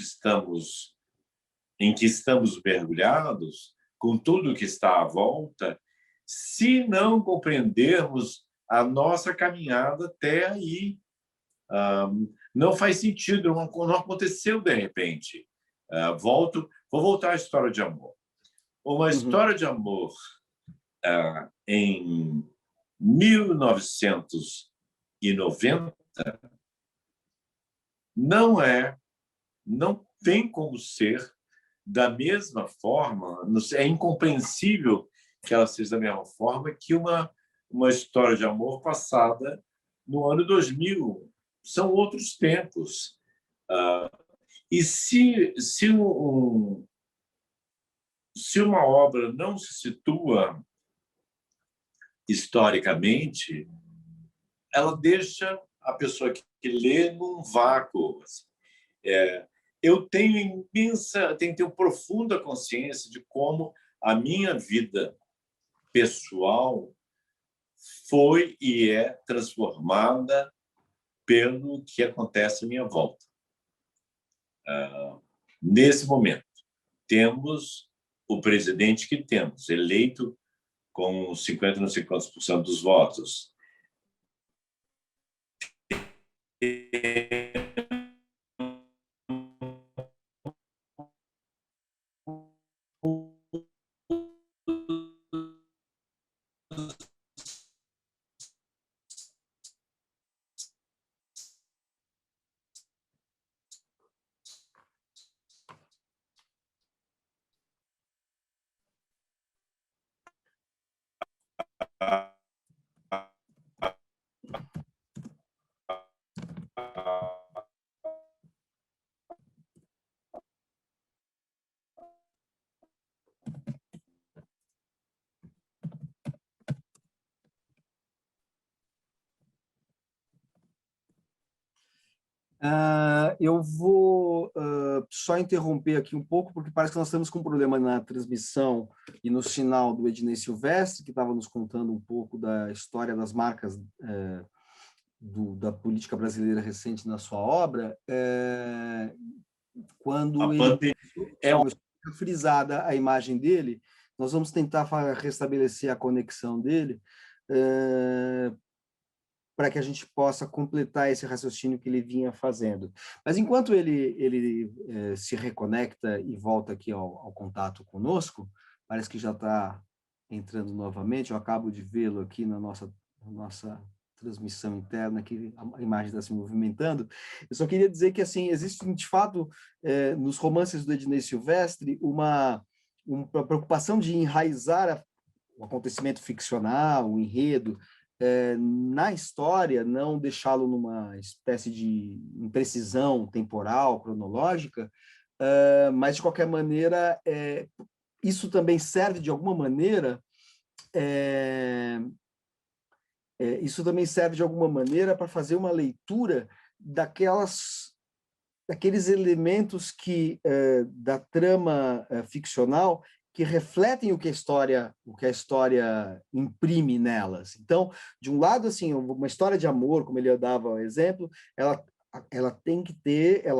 Speaker 2: em que estamos mergulhados, com tudo que está à volta, se não compreendermos a nossa caminhada até aí? Não faz sentido, não aconteceu de repente. Vou voltar à história de amor. Uma história de amor em 1990 não tem como ser da mesma forma, é incompreensível que ela seja da mesma forma que uma história de amor passada no ano 2000. São outros tempos. E se uma obra não se situa historicamente, ela deixa a pessoa que lê num vácuo. Eu tenho tenho que ter uma profunda consciência de como a minha vida pessoal foi e é transformada pelo que acontece à minha volta. Nesse momento, temos o presidente que temos, eleito com 50, não sei quantos por cento dos votos.
Speaker 1: Eu vou só interromper aqui um pouco, porque parece que nós estamos com um problema na transmissão e no sinal do Ednei Silvestre, que estava nos contando um pouco da história das marcas da política brasileira recente na sua obra, quando ele começou a ficar frisada a imagem dele. Nós vamos tentar restabelecer a conexão dele, para que a gente possa completar esse raciocínio que ele vinha fazendo. Mas enquanto ele se reconecta e volta aqui ao contato conosco, parece que já está entrando novamente, eu acabo de vê-lo aqui na nossa transmissão interna, que a imagem está se movimentando. Eu só queria dizer que, assim, existe, de fato, nos romances do Ednei Silvestre, uma preocupação de enraizar o acontecimento ficcional, o enredo, na história, não deixá-lo numa espécie de imprecisão temporal, cronológica, mas, de qualquer maneira, isso também serve, de alguma maneira, para fazer uma leitura daqueles elementos da trama ficcional que refletem o que a história imprime nelas. Então, de um lado, assim, uma história de amor, como ele dava o exemplo, ela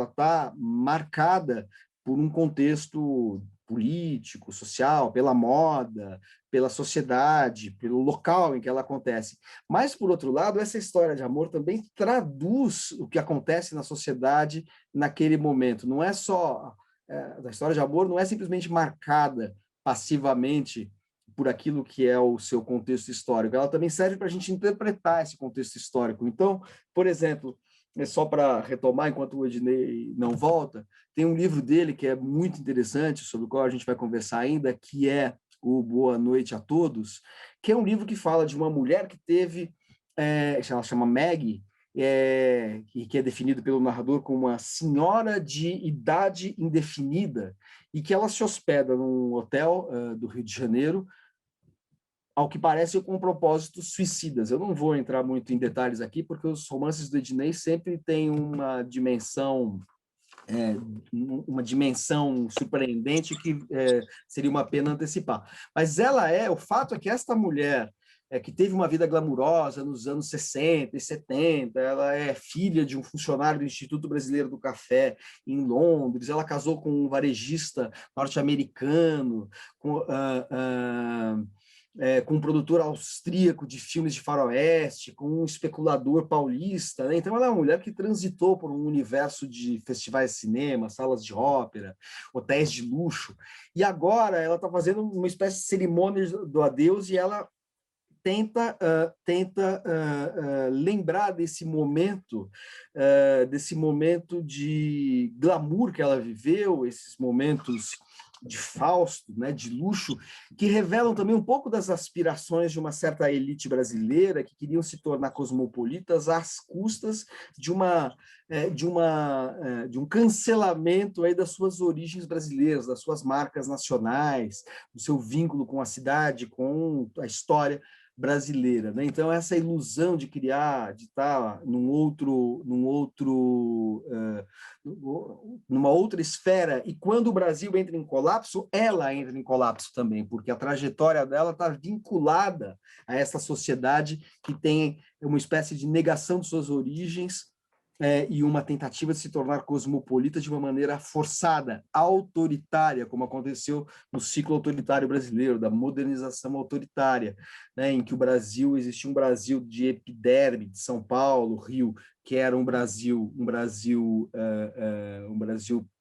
Speaker 1: está marcada por um contexto político, social, pela moda, pela sociedade, pelo local em que ela acontece. Mas, por outro lado, essa história de amor também traduz o que acontece na sociedade naquele momento. Não é só... a história de amor não é simplesmente marcada passivamente por aquilo que é o seu contexto histórico. Ela também serve para a gente interpretar esse contexto histórico. Então, por exemplo, só para retomar, enquanto o Ednei não volta, tem um livro dele que é muito interessante, sobre o qual a gente vai conversar ainda, que é o Boa Noite a Todos, que é um livro que fala de uma mulher que teve, ela chama Maggie, que é definido pelo narrador como uma senhora de idade indefinida, e que ela se hospeda num hotel do Rio de Janeiro, ao que parece com propósitos suicidas. Eu não vou entrar muito em detalhes aqui, porque os romances do Ednei sempre têm uma dimensão surpreendente que seria uma pena antecipar. Mas o fato é que esta mulher, que teve uma vida glamurosa nos anos 60 e 70, ela é filha de um funcionário do Instituto Brasileiro do Café em Londres, ela casou com um varejista norte-americano, com um produtor austríaco de filmes de faroeste, com um especulador paulista, né? Então ela é uma mulher que transitou por um universo de festivais de cinema, salas de ópera, hotéis de luxo, e agora ela está fazendo uma espécie de cerimônia do adeus, e ela tenta lembrar desse momento de glamour que ela viveu, esses momentos de Fausto, né, de luxo, que revelam também um pouco das aspirações de uma certa elite brasileira que queriam se tornar cosmopolitas às custas de um cancelamento aí das suas origens brasileiras, das suas marcas nacionais, do seu vínculo com a cidade, com a história brasileira, né? Então, essa ilusão de criar, de estar numa outra esfera, e quando o Brasil entra em colapso, ela entra em colapso também, porque a trajetória dela está vinculada a essa sociedade que tem uma espécie de negação de suas origens, e uma tentativa de se tornar cosmopolita de uma maneira forçada, autoritária, como aconteceu no ciclo autoritário brasileiro, da modernização autoritária, né, em que o Brasil, existia um Brasil de epiderme, de São Paulo, Rio, que era um Brasil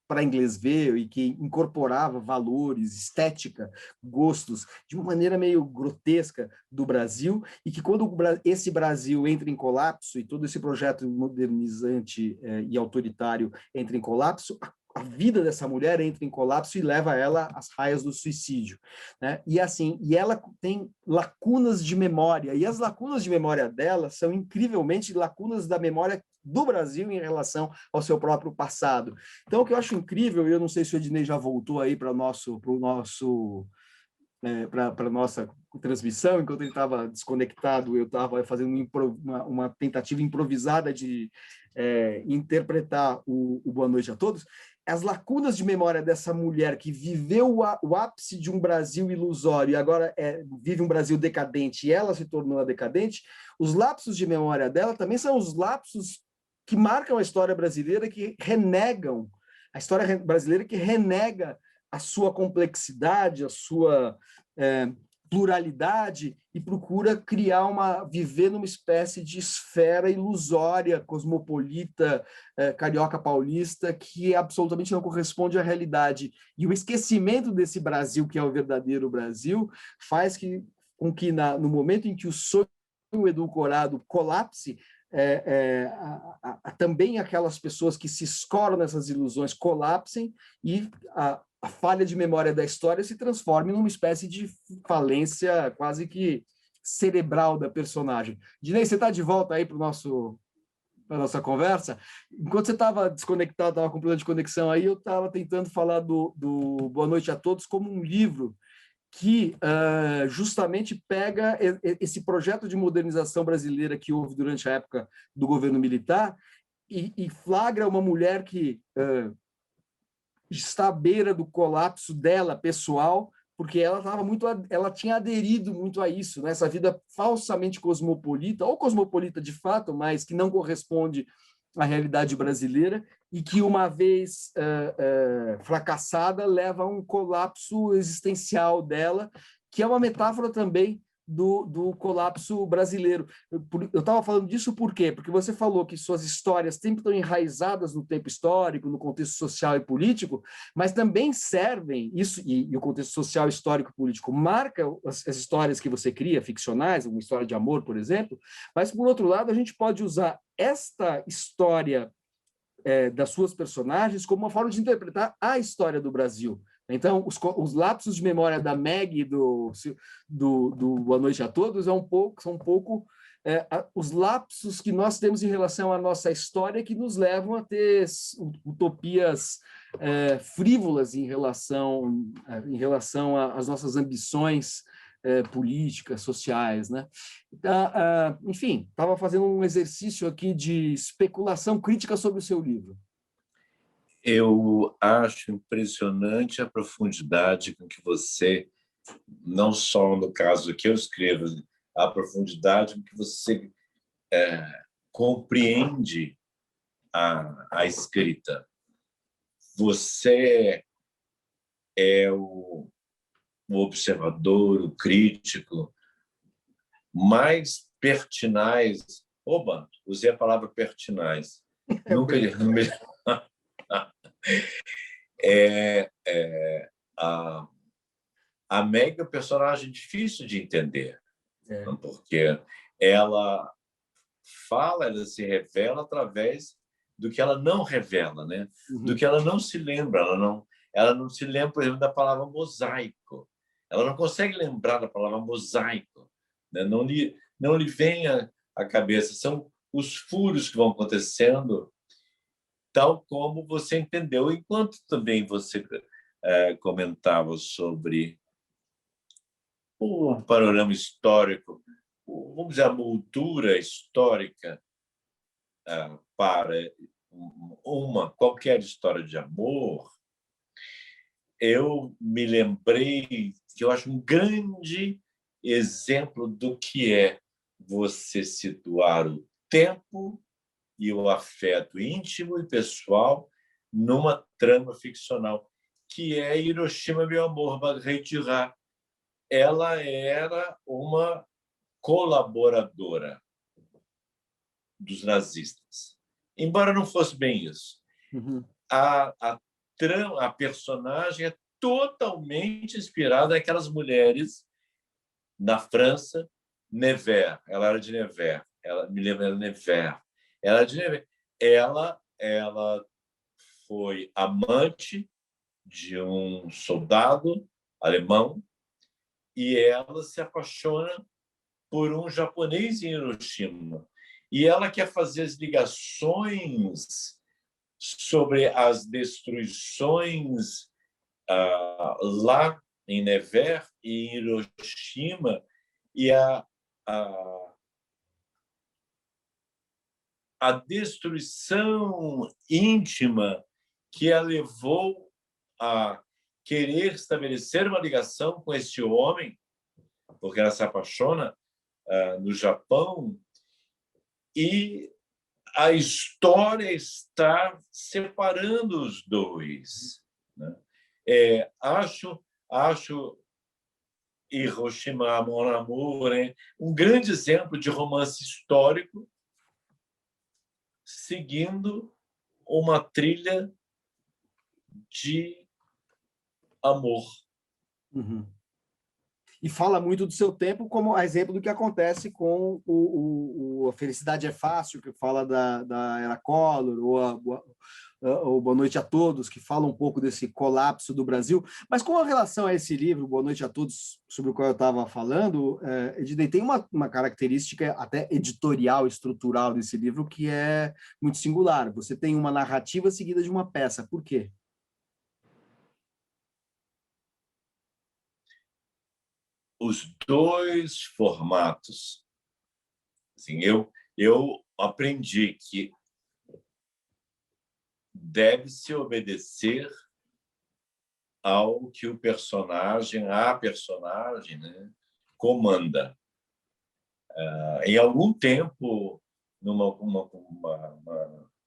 Speaker 1: para inglês ver, e que incorporava valores, estética, gostos, de uma maneira meio grotesca do Brasil, e que quando esse Brasil entra em colapso, e todo esse projeto modernizante e autoritário entra em colapso, a vida dessa mulher entra em colapso e leva ela às raias do suicídio, né? E assim, e ela tem lacunas de memória, e as lacunas de memória dela são incrivelmente lacunas da memória do Brasil em relação ao seu próprio passado. Então, o que eu acho incrível, e eu não sei se o Ednei já voltou aí para a nossa transmissão, enquanto ele estava desconectado, eu estava fazendo uma tentativa improvisada de interpretar o Boa Noite a Todos. As lacunas de memória dessa mulher que viveu o ápice de um Brasil ilusório e agora vive um Brasil decadente, e ela se tornou a decadente, os lapsos de memória dela também são os lapsos que marcam a história brasileira, que renegam a história brasileira, que renega a sua complexidade, a sua pluralidade, e procura viver numa espécie de esfera ilusória, cosmopolita, carioca paulista, que absolutamente não corresponde à realidade. E o esquecimento desse Brasil, que é o verdadeiro Brasil, faz com que no momento em que o sonho edulcorado colapse, também aquelas pessoas que se escoram nessas ilusões colapsem, e a falha de memória da história se transforme numa espécie de falência quase que cerebral da personagem. Dinei, você está de volta aí para a nossa conversa? Enquanto você estava desconectado, estava com problema de conexão aí, eu estava tentando falar do Boa Noite a Todos como um livro que justamente pega esse projeto de modernização brasileira que houve durante a época do governo militar e flagra uma mulher que está à beira do colapso dela, pessoal, porque ela tinha aderido muito a isso, né? Essa vida falsamente cosmopolita, ou cosmopolita de fato, mas que não corresponde à realidade brasileira, e que, uma vez fracassada, leva a um colapso existencial dela, que é uma metáfora também do colapso brasileiro. Eu estava falando disso por quê? Porque você falou que suas histórias sempre estão enraizadas no tempo histórico, no contexto social e político, mas também servem, isso, e o contexto social, histórico e político marca as histórias que você cria, ficcionais, uma história de amor, por exemplo, mas, por outro lado, a gente pode usar esta história das suas personagens como uma forma de interpretar a história do Brasil. Então, os lapsos de memória da Meg do Boa Noite a Todos são um pouco os lapsos que nós temos em relação à nossa história, que nos levam a ter utopias frívolas em relação às nossas ambições políticas, sociais, né? Enfim, estava fazendo um exercício aqui de especulação crítica sobre o seu livro.
Speaker 2: Eu acho impressionante a profundidade com que você, não só no caso que eu escrevo, a profundidade com que você compreende a escrita. Você é o observador, o crítico mais pertinaz. Oba, usei a palavra pertinaz. Nunca a Meg é um personagem difícil de entender, porque ela ela se revela através do que ela não revela, né? Do que ela não se lembra. Ela não se lembra, por exemplo, da palavra mosaico. Ela não consegue lembrar da palavra mosaico, né? Não lhe vem à cabeça. São os furos que vão acontecendo, tal como você entendeu, enquanto também você comentava sobre o panorama histórico vamos dizer, a moldura histórica para qualquer história de amor, eu me lembrei que eu acho um grande exemplo do que é você situar o tempo e o afeto íntimo e pessoal numa trama ficcional, que é Hiroshima, meu amor, Marguerite Duras. Ela era uma colaboradora dos nazistas, embora não fosse bem isso.
Speaker 1: Uhum.
Speaker 2: A personagem é totalmente inspirada naquelas mulheres na França, Nevers. Ela era de Nevers. Ela me lembra Nevers. Ela era de Nevers. Ela foi amante de um soldado alemão e ela se apaixona por um japonês em Hiroshima. E ela quer fazer as ligações sobre as destruições lá em Nevers e em Hiroshima e a destruição íntima que a levou a querer estabelecer uma ligação com este homem, porque ela se apaixona no Japão, e a história está separando os dois, né? Acho Hiroshima, Mon Amour, um grande exemplo de romance histórico seguindo uma trilha de amor.
Speaker 1: Uhum. E fala muito do seu tempo, como exemplo do que acontece com a Felicidade é Fácil, que fala da Era Collor, ou Boa Noite a Todos, que fala um pouco desse colapso do Brasil. Mas com relação a esse livro, Boa Noite a Todos, sobre o qual eu estava falando, Ednei, tem uma característica até editorial, estrutural desse livro, que é muito singular. Você tem uma narrativa seguida de uma peça. Por quê?
Speaker 2: Os dois formatos. Assim, eu aprendi que deve-se obedecer ao que a personagem, né, comanda. Em algum tempo, uma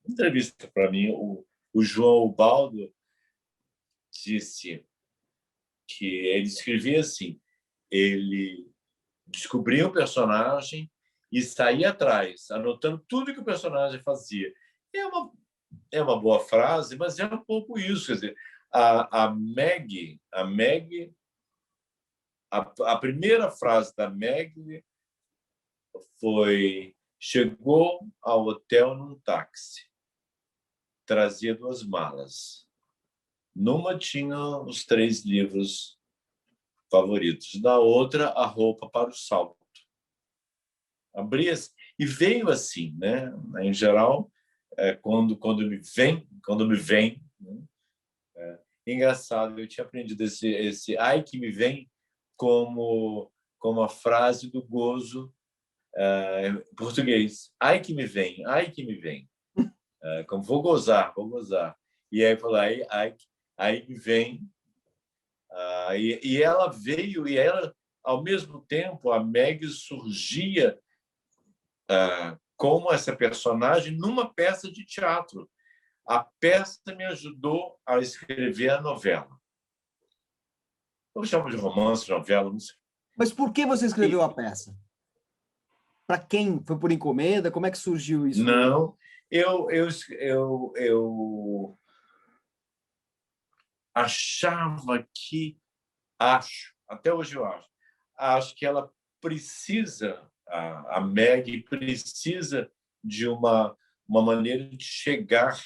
Speaker 2: entrevista para mim, o João Ubaldo disse que ele escrevia assim: ele descobria o personagem e saía atrás, anotando tudo que o personagem fazia. É uma boa frase, mas é um pouco isso. Quer dizer, a primeira frase da Meg foi: chegou ao hotel num táxi, trazia 2 malas. Numa tinha os 3 livros favoritos, na outra a roupa para o salto. Abria e veio assim, né? Em geral, quando me vem, né? Engraçado, eu tinha aprendido esse ai que me vem como a frase do gozo em português. Ai que me vem, ai que me vem. Como vou gozar, vou gozar. E aí falou, aí me vem. E ela veio, e ela, ao mesmo tempo, a Meg surgia como essa personagem numa peça de teatro. A peça me ajudou a escrever a novela. Eu chamo de romance, novela, não sei.
Speaker 1: Mas por que você escreveu a peça? Para quem? Foi por encomenda? Como é que surgiu isso?
Speaker 2: Não, eu achava que, até hoje eu acho que ela precisa, a Meg precisa de uma maneira de chegar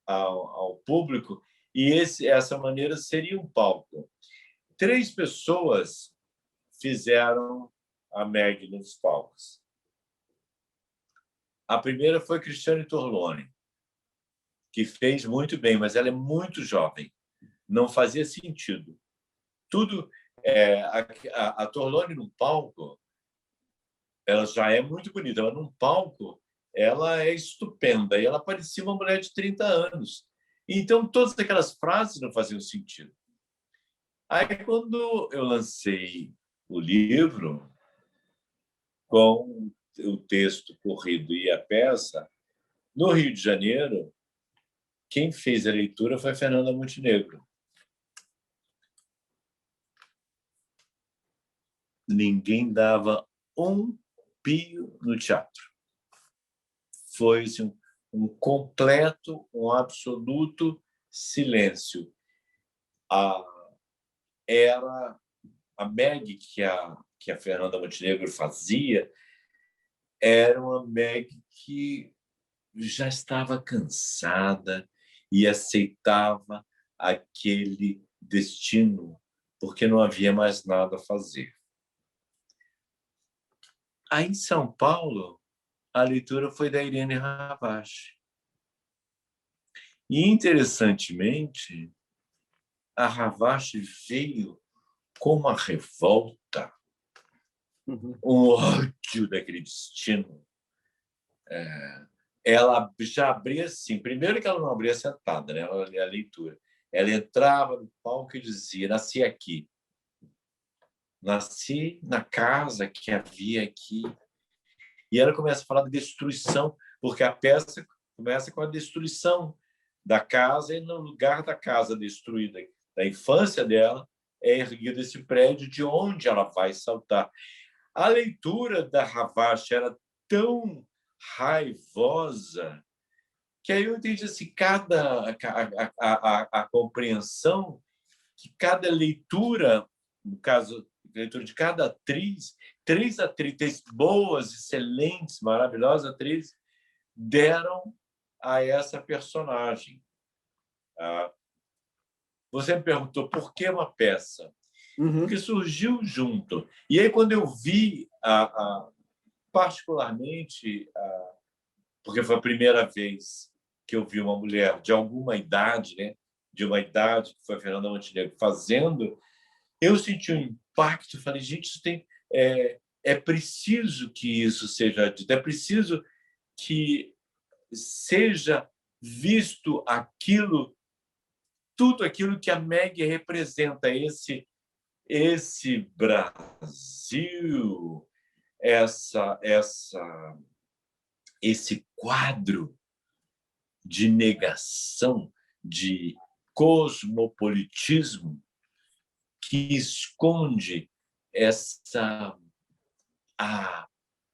Speaker 2: ao público, e essa maneira seria um palco. 3 pessoas fizeram a Meg nos palcos. A primeira foi Cristiane Torlone, que fez muito bem, mas ela é muito jovem. Não fazia sentido. Tudo a Torlone no palco ela já é muito bonita, mas num palco ela é estupenda. E ela parecia uma mulher de 30 anos. Então, todas aquelas frases não faziam sentido. Aí, quando eu lancei o livro, com o texto corrido e a peça, no Rio de Janeiro, quem fez a leitura foi a Fernanda Montenegro. Ninguém dava um pio no teatro. Foi assim, um completo, um absoluto silêncio. Era a Meg que a Fernanda Montenegro fazia, era uma Meg que já estava cansada e aceitava aquele destino, porque não havia mais nada a fazer. Aí, em São Paulo, a leitura foi da Irene Ravache. E, interessantemente, a Ravache veio com uma revolta, um ódio daquele destino. Ela já abria assim, primeiro que ela não abria sentada, né? Ela lia a leitura. Ela entrava no palco e dizia: nasci aqui. Nasci na casa que havia aqui. E ela começa a falar de destruição, porque a peça começa com a destruição da casa, e no lugar da casa destruída, da infância dela, é erguido esse prédio de onde ela vai saltar. A leitura da Ravache era tão raivosa que aí eu entendi assim, a compreensão que cada leitura, no caso, a leitura de cada atriz, três atrizes boas, excelentes, maravilhosas atrizes, deram a essa personagem. Você me perguntou por que uma peça? Porque surgiu junto. E aí, quando eu vi, particularmente, porque foi a primeira vez que eu vi uma mulher de alguma idade, né? De uma idade que foi a Fernanda Montenegro fazendo, eu senti um impacto. Falei, gente, isso é preciso que isso seja dito, é preciso que seja visto tudo aquilo que a Meg representa, esse Brasil, esse quadro de negação, de cosmopolitismo que esconde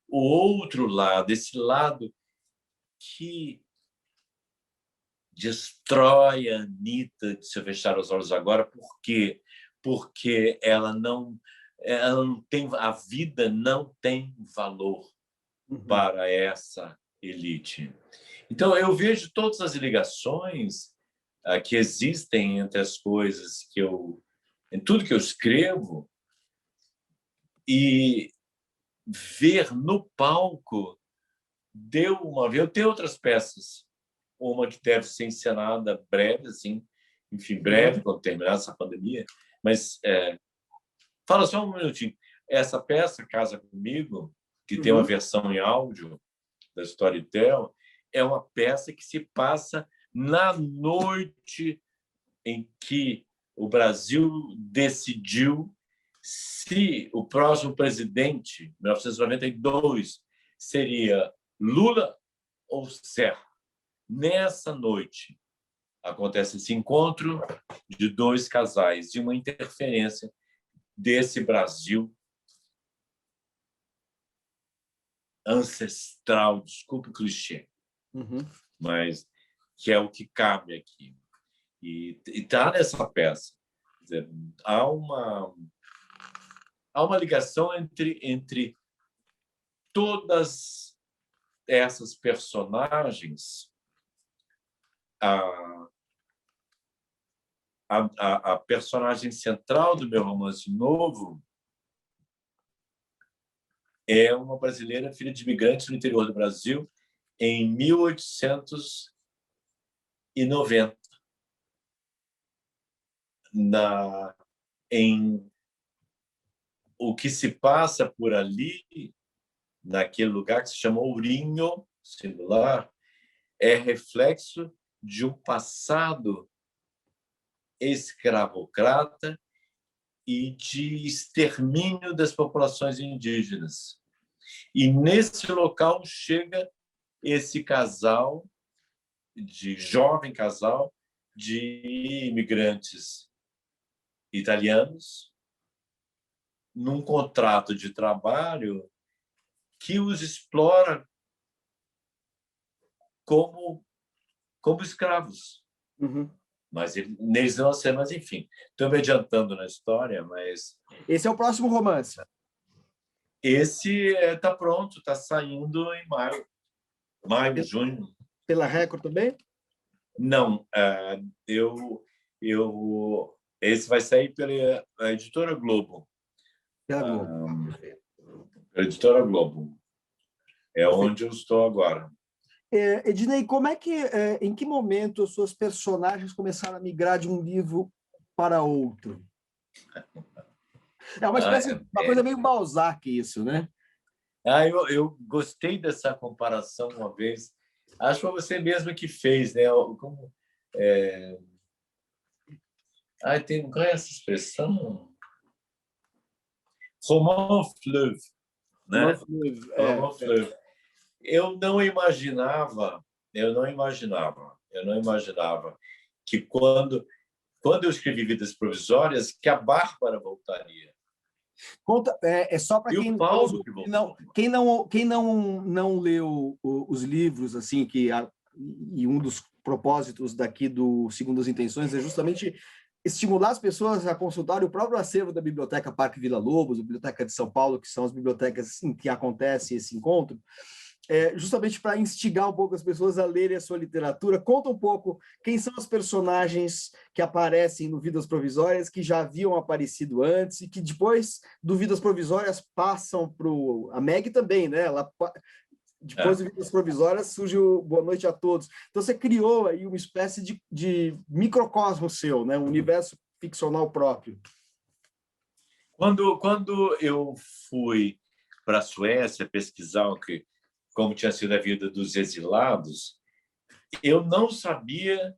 Speaker 2: o outro lado, esse lado que destrói a Anitta de Se Eu Fechar os Olhos Agora. Por quê? Porque ela não tem, a vida não tem valor para essa elite. Então, eu vejo todas as ligações que existem entre as coisas em tudo que eu escrevo, e ver no palco deu uma vez. Eu tenho outras peças, uma que deve ser encenada breve, assim, enfim, breve, quando terminar essa pandemia, mas fala só um minutinho. Essa peça, Casa Comigo, que tem uma versão em áudio da Storytel, é uma peça que se passa na noite em que o Brasil decidiu se o próximo presidente, 1992, seria Lula ou Serra. Nessa noite, acontece esse encontro de dois casais e uma interferência desse Brasil ancestral, desculpe o clichê, mas que é o que cabe aqui. E está nessa peça. Quer dizer, há uma ligação entre todas essas personagens. A personagem central do meu romance novo é uma brasileira, filha de imigrantes no interior do Brasil, em 1890. O que se passa por ali naquele lugar que se chama Ourinho, singular, é reflexo de um passado escravocrata e de extermínio das populações indígenas. E nesse local chega esse casal, jovem casal de imigrantes italianos, num contrato de trabalho que os explora como escravos.
Speaker 1: Uhum.
Speaker 2: Mas eles não ser, mas enfim, estou me adiantando na história, mas
Speaker 1: Esse é o próximo romance.
Speaker 2: esse está pronto, está saindo em maio, junho.
Speaker 1: Pela Record também?
Speaker 2: Não, esse vai sair pela Editora Globo.
Speaker 1: Pela Globo.
Speaker 2: Editora Globo. É
Speaker 1: Perfeito.
Speaker 2: onde eu estou agora.
Speaker 1: Ednei, em que momento as suas personagens começaram a migrar de um livro para outro? É uma espécie, uma coisa meio Balzac isso, né?
Speaker 2: Eu gostei dessa comparação uma vez. Acho que foi você mesmo que fez, né? Como, qual é essa expressão? Roman fleuve, né? Roman fleuve. Eu não imaginava que quando eu escrevi Vidas Provisórias, que a Bárbara voltaria.
Speaker 1: Conta, só para quem,
Speaker 2: Paulo
Speaker 1: quem não leu os livros, assim, e um dos propósitos daqui do Segundo as Intenções é justamente estimular as pessoas a consultarem o próprio acervo da Biblioteca Parque Vila Lobos, a Biblioteca de São Paulo, que são as bibliotecas em que acontece esse encontro, justamente para instigar um pouco as pessoas a lerem a sua literatura. Conta um pouco quem são os personagens que aparecem no Vidas Provisórias, que já haviam aparecido antes e que depois do Vidas Provisórias passam para a Meg também, né? Depois do Vidas Provisórias surge o Boa Noite a Todos. Então você criou aí uma espécie de microcosmo seu, né? Um universo ficcional próprio.
Speaker 2: Quando eu fui para a Suécia pesquisar como tinha sido a vida dos exilados, eu não sabia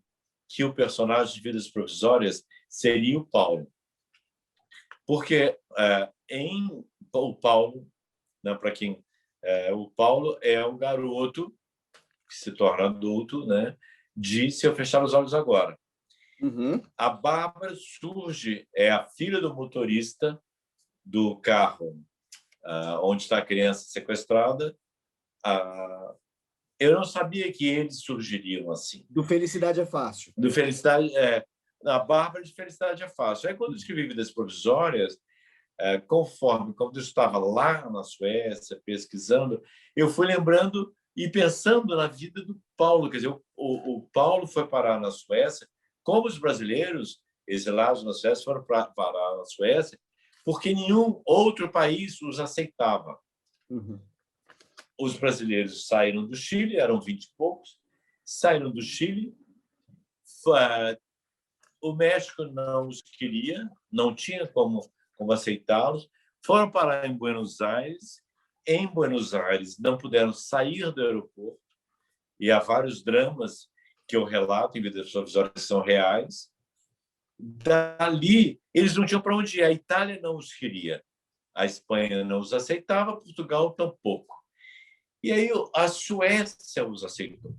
Speaker 2: que o personagem de Vidas Provisórias seria o Paulo. Porque o Paulo, né, para quem o Paulo é um garoto que se torna adulto, né, de Se Eu Fechar os Olhos Agora.
Speaker 1: Uhum.
Speaker 2: A Bárbara é a filha do motorista do carro onde está a criança sequestrada. Eu não sabia que eles surgiriam assim.
Speaker 1: Do Felicidade é Fácil.
Speaker 2: Do Felicidade, a Bárbara de Felicidade é Fácil. Aí, quando eu escrevi Vidas Provisórias, quando eu estava lá na Suécia, pesquisando, eu fui lembrando e pensando na vida do Paulo. Quer dizer, o Paulo foi parar na Suécia, como os brasileiros exilados na Suécia foram parar na Suécia, porque nenhum outro país os aceitava.
Speaker 1: Uhum.
Speaker 2: Os brasileiros saíram do Chile, eram 20 e poucos, saíram do Chile, o México não os queria, não tinha como aceitá-los, foram parar em Buenos Aires. Em Buenos Aires não puderam sair do aeroporto, e há vários dramas que eu relato em Vidas Provisórias que são reais. Dali, eles não tinham para onde ir. A Itália não os queria, a Espanha não os aceitava, Portugal tampouco. E aí a Suécia os aceitou.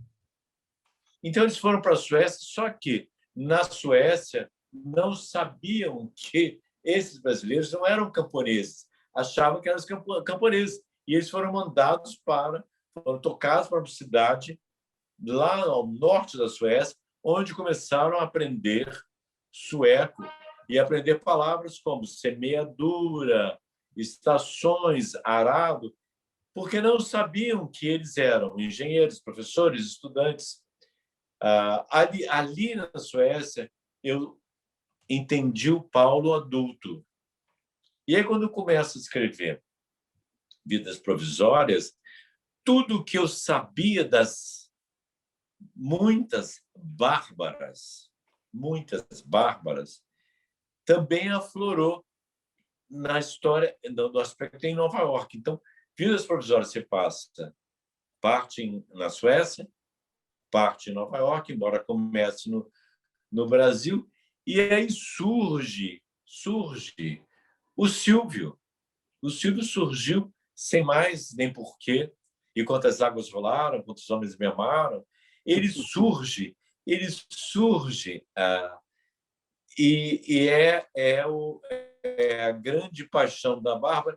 Speaker 2: Então eles foram para a Suécia, só que na Suécia não sabiam que esses brasileiros não eram camponeses, achavam que eram camponeses. E eles foram foram tocados para uma cidade lá ao norte da Suécia, onde começaram a aprender sueco e aprender palavras como semeadura, estações, arado, porque não sabiam que eles eram engenheiros, professores, estudantes. Ali na Suécia, eu entendi o Paulo adulto. E aí, quando eu começo a escrever Vidas Provisórias, tudo que eu sabia das muitas bárbaras, também aflorou na história do aspecto em Nova York. Então, Vidas provisórias você passa parte na Suécia, parte em Nova York, embora comece no Brasil, e aí surge o Silvio. O Silvio surgiu sem mais nem porquê, e quantas águas rolaram, quantos homens me amaram, ele surge, e é a grande paixão da Bárbara,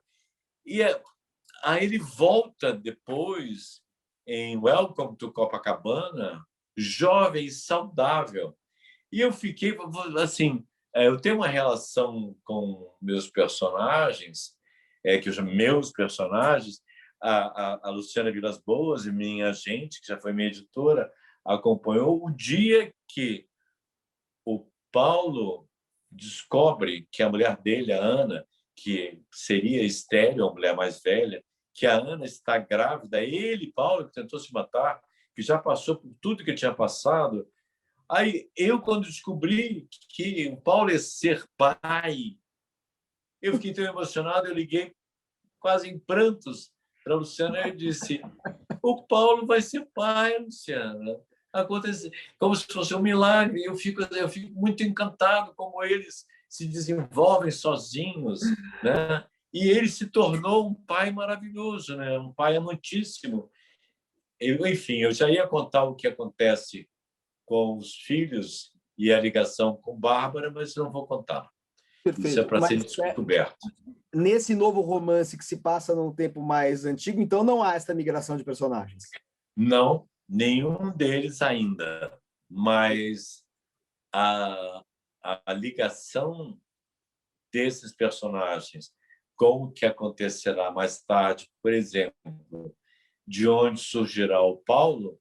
Speaker 2: e aí ele volta depois em Welcome to Copacabana, jovem e saudável. E eu fiquei assim, eu tenho uma relação com meus personagens, que eu chamo meus personagens, a Luciana Vilas Boas, minha agente, que já foi minha editora, acompanhou o dia que o Paulo descobre que a mulher dele, a Ana, que seria estéril, a mulher mais velha, que a Ana está grávida, ele, Paulo, que tentou se matar, que já passou por tudo que tinha passado. Aí eu, quando descobri que o Paulo ia ser pai, eu fiquei tão emocionado, eu liguei quase em prantos para a Luciana e disse: o Paulo vai ser pai, Luciana. Acontece como se fosse um milagre. Eu fico muito encantado como eles se desenvolvem sozinhos, né? E ele se tornou um pai maravilhoso, né? Um pai amantíssimo. Enfim, eu já ia contar o que acontece com os filhos e a ligação com Bárbara, mas não vou contar. Isso é
Speaker 1: Perfeito.
Speaker 2: para ser
Speaker 1: Mas
Speaker 2: descoberto.
Speaker 1: nesse novo romance que se passa num tempo mais antigo, então não há essa migração de personagens.
Speaker 2: Não, nenhum deles ainda, mas a ligação desses personagens com o que acontecerá mais tarde, por exemplo, de onde surgirá o Paulo,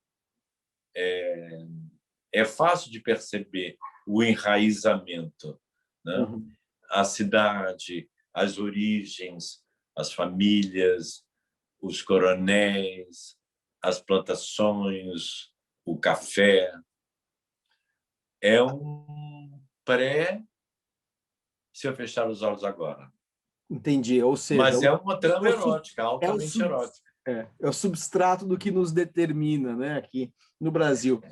Speaker 2: é fácil de perceber o enraizamento, né?
Speaker 1: Uhum.
Speaker 2: A cidade, as origens, as famílias, os coronéis, as plantações, o café. É um pré, se eu fechar os olhos agora.
Speaker 1: Entendi. Ou seja,
Speaker 2: Mas é uma trama erótica,
Speaker 1: é
Speaker 2: altamente erótica.
Speaker 1: é o substrato do que nos determina, né, aqui no Brasil.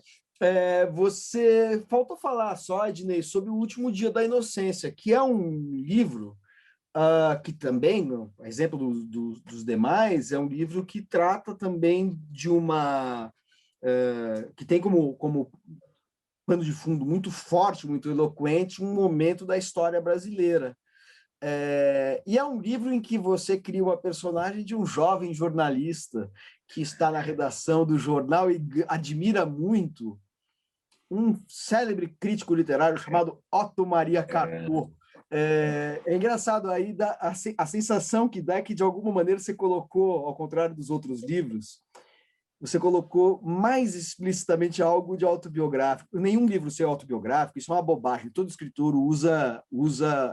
Speaker 1: Você faltou falar só, Ednei, sobre O Último Dia da Inocência, que é um livro que também, a exemplo dos demais, é um livro que trata também de uma... que tem como pano de fundo muito forte, muito eloquente, um momento da história brasileira. E é um livro em que você cria uma personagem de um jovem jornalista que está na redação do jornal e admira muito um célebre crítico literário chamado Otto Maria Carpo. É engraçado aí a sensação que dá é que, de alguma maneira, você colocou, ao contrário dos outros livros, você colocou mais explicitamente algo de autobiográfico. Nenhum livro seu é autobiográfico, isso é uma bobagem. Todo escritor usa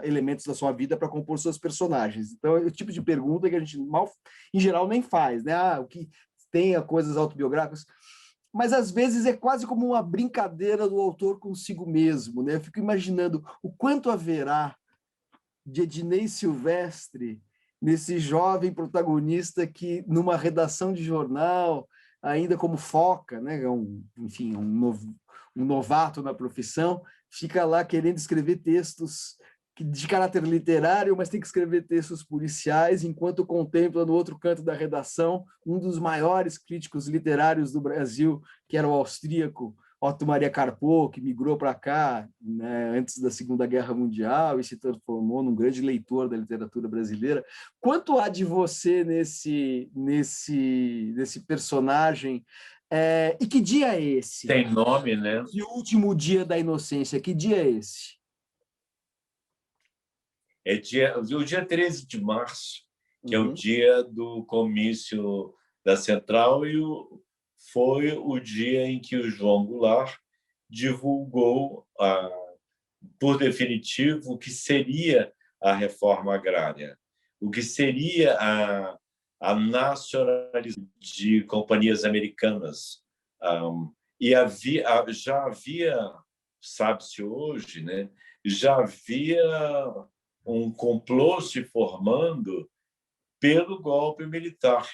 Speaker 1: elementos da sua vida para compor seus personagens. Então, é o tipo de pergunta que a gente, em geral, nem faz, né? O que tenha coisas autobiográficas. Mas, às vezes, é quase como uma brincadeira do autor consigo mesmo, né? Eu fico imaginando o quanto haverá de Ednei Silvestre nesse jovem protagonista que, numa redação de jornal, ainda como foca, né, enfim, um novato na profissão, fica lá querendo escrever textos de caráter literário, mas tem que escrever textos policiais, enquanto contempla no outro canto da redação um dos maiores críticos literários do Brasil, que era o austríaco Otto Maria Carpo, que migrou para cá, né, antes da Segunda Guerra Mundial e se transformou num grande leitor da literatura brasileira. Quanto há de você nesse personagem? E que dia é esse?
Speaker 2: Tem nome, né?
Speaker 1: E o último dia da inocência, que dia é esse?
Speaker 2: O dia 13 de março, que é o dia do comício da Central, e foi o dia em que o João Goulart divulgou, por definitivo, o que seria a reforma agrária, o que seria a nacionalização de companhias americanas. E já havia, sabe-se hoje, né, já havia um complô se formando pelo golpe militar.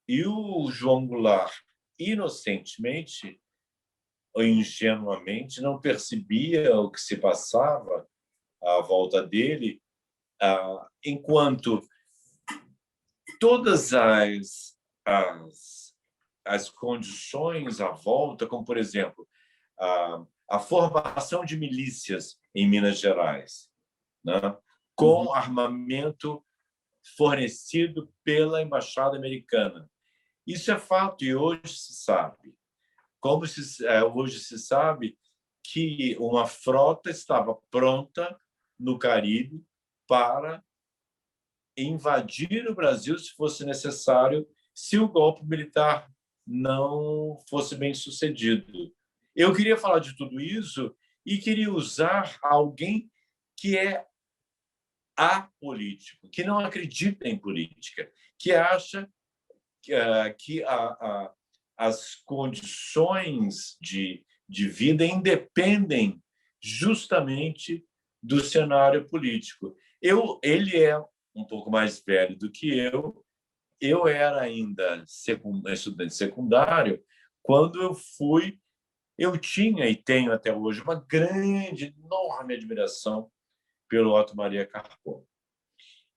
Speaker 2: E o João Goulart, inocentemente ou ingenuamente, não percebia o que se passava à volta dele, enquanto todas as condições à volta, como, por exemplo, a formação de milícias em Minas Gerais, né, com armamento fornecido pela Embaixada Americana. Isso é fato e hoje se sabe. Hoje se sabe que uma frota estava pronta no Caribe para invadir o Brasil se fosse necessário, se o golpe militar não fosse bem sucedido. Eu queria falar de tudo isso e queria usar alguém que é apolítico, que não acredita em política, que acha que as condições de vida independem justamente do cenário político. Ele é um pouco mais velho do que eu era ainda estudante secundário quando eu tinha e tenho até hoje uma grande, enorme admiração pelo Otto Maria Carpo.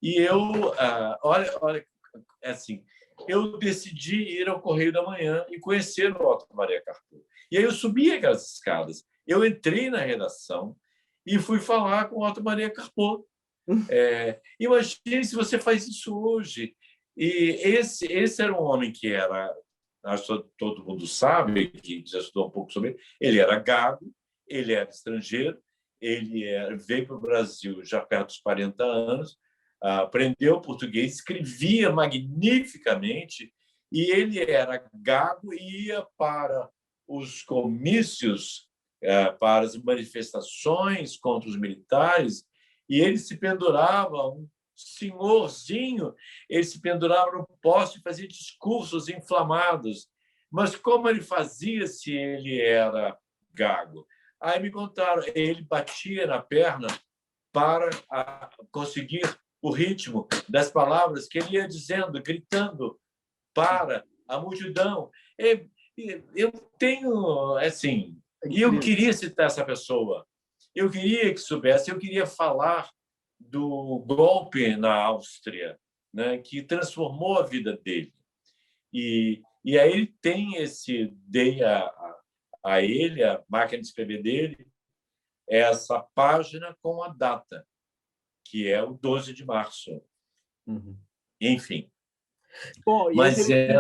Speaker 2: E olha, assim, eu decidi ir ao Correio da Manhã e conhecer o Otto Maria Carpo. E aí eu subi aquelas escadas, eu entrei na redação e fui falar com o Otto Maria Carpo. Imagine se você faz isso hoje. E esse era um homem que era, acho que todo mundo sabe, que já estudou um pouco sobre ele era gago, ele era estrangeiro, veio para o Brasil já perto dos 40 anos, aprendeu português, escrevia magnificamente, e ele era gago e ia para os comícios, para as manifestações contra os militares, e ele se pendurava, um senhorzinho, ele se pendurava no poste e fazia discursos inflamados. Mas como ele fazia se ele era gago? Aí me contaram, ele batia na perna para conseguir o ritmo das palavras que ele ia dizendo, gritando para a multidão. Eu tenho, assim, e eu queria citar essa pessoa. Eu queria que soubesse, eu queria falar do golpe na Áustria, né, que transformou a vida dele. E aí ele tem dei a ele, a máquina de escrever dele, essa página com a data, que é o 12 de março. Enfim.
Speaker 1: Bom,
Speaker 2: Mas
Speaker 1: é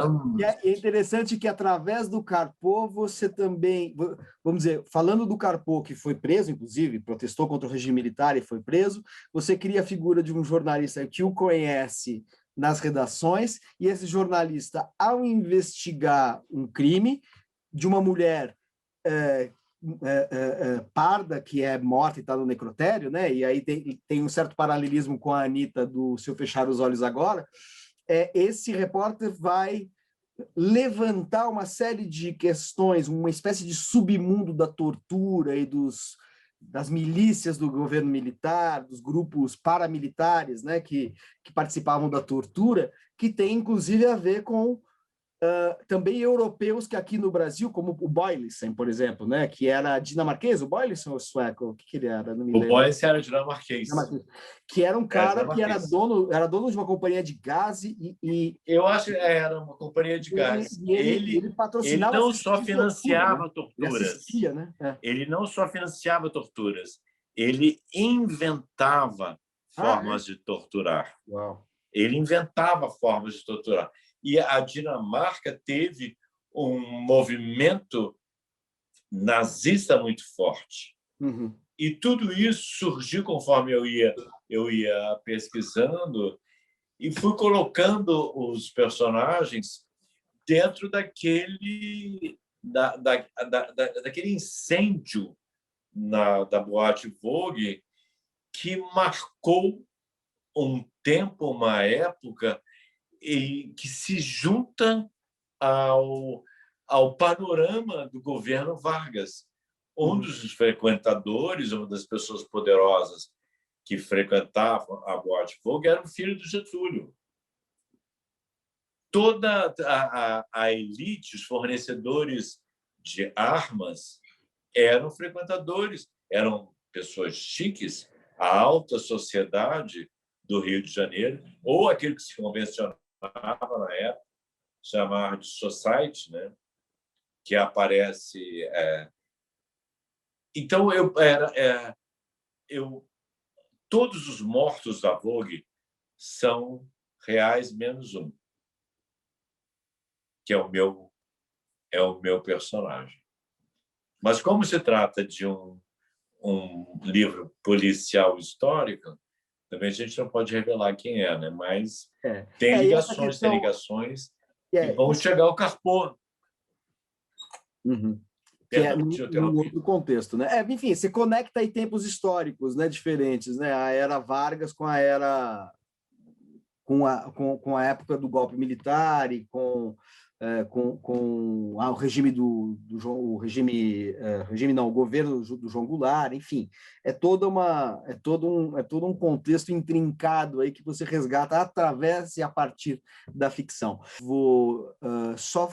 Speaker 1: interessante que, através do Carpo, você também, vamos dizer, falando do Carpo, que foi preso, inclusive, protestou contra o regime militar e foi preso, você cria a figura de um jornalista que o conhece nas redações, e esse jornalista, ao investigar um crime de uma mulher parda, que é morta e está no necrotério, né? E aí tem um certo paralelismo com a Anitta do Se Eu Fechar os Olhos Agora, esse repórter vai levantar uma série de questões, uma espécie de submundo da tortura e das milícias do governo militar, dos grupos paramilitares, né, que participavam da tortura, que tem inclusive a ver com também europeus que aqui no Brasil, como o Boylissen, por exemplo, né, que era dinamarquês, o Boylissen ou sueco? O que ele era? Não me lembro.
Speaker 2: O Boylissen era dinamarquês.
Speaker 1: Que era um cara que era dono de uma companhia de gás e
Speaker 2: eu acho que era uma companhia de gás.
Speaker 1: Ele patrocinava,
Speaker 2: ele não só financiava torturas.
Speaker 1: Assistia, né?
Speaker 2: Ele não só financiava torturas, ele inventava formas de torturar.
Speaker 1: Uau.
Speaker 2: Ele inventava formas de torturar. E a Dinamarca teve um movimento nazista muito forte. E tudo isso surgiu conforme eu ia pesquisando e fui colocando os personagens dentro daquele incêndio da Boate Vogue que marcou um tempo, uma época, e que se junta ao panorama do governo Vargas. Um dos frequentadores, uma das pessoas poderosas que frequentavam a Boate Vogue eram filhos do Getúlio. Toda a elite, os fornecedores de armas, eram frequentadores, eram pessoas chiques, a alta sociedade do Rio de Janeiro, ou aquilo que se convencionava na época, chamar de society, né? Que aparece... Então, todos os mortos da Vogue são reais menos um, que é o meu personagem. Mas como se trata de um livro policial histórico, também a gente não pode revelar quem é, né? Mas tem ligações, tem ligações e vão chegar ao Carpô.
Speaker 1: Uhum. Que é num outro contexto, né? Enfim, você conecta aí tempos históricos, né, diferentes, né? A era Vargas com a era com a época do golpe militar e com o regime o governo do João Goulart, enfim, é todo um contexto intrincado aí que você resgata através e a partir da ficção. Vou só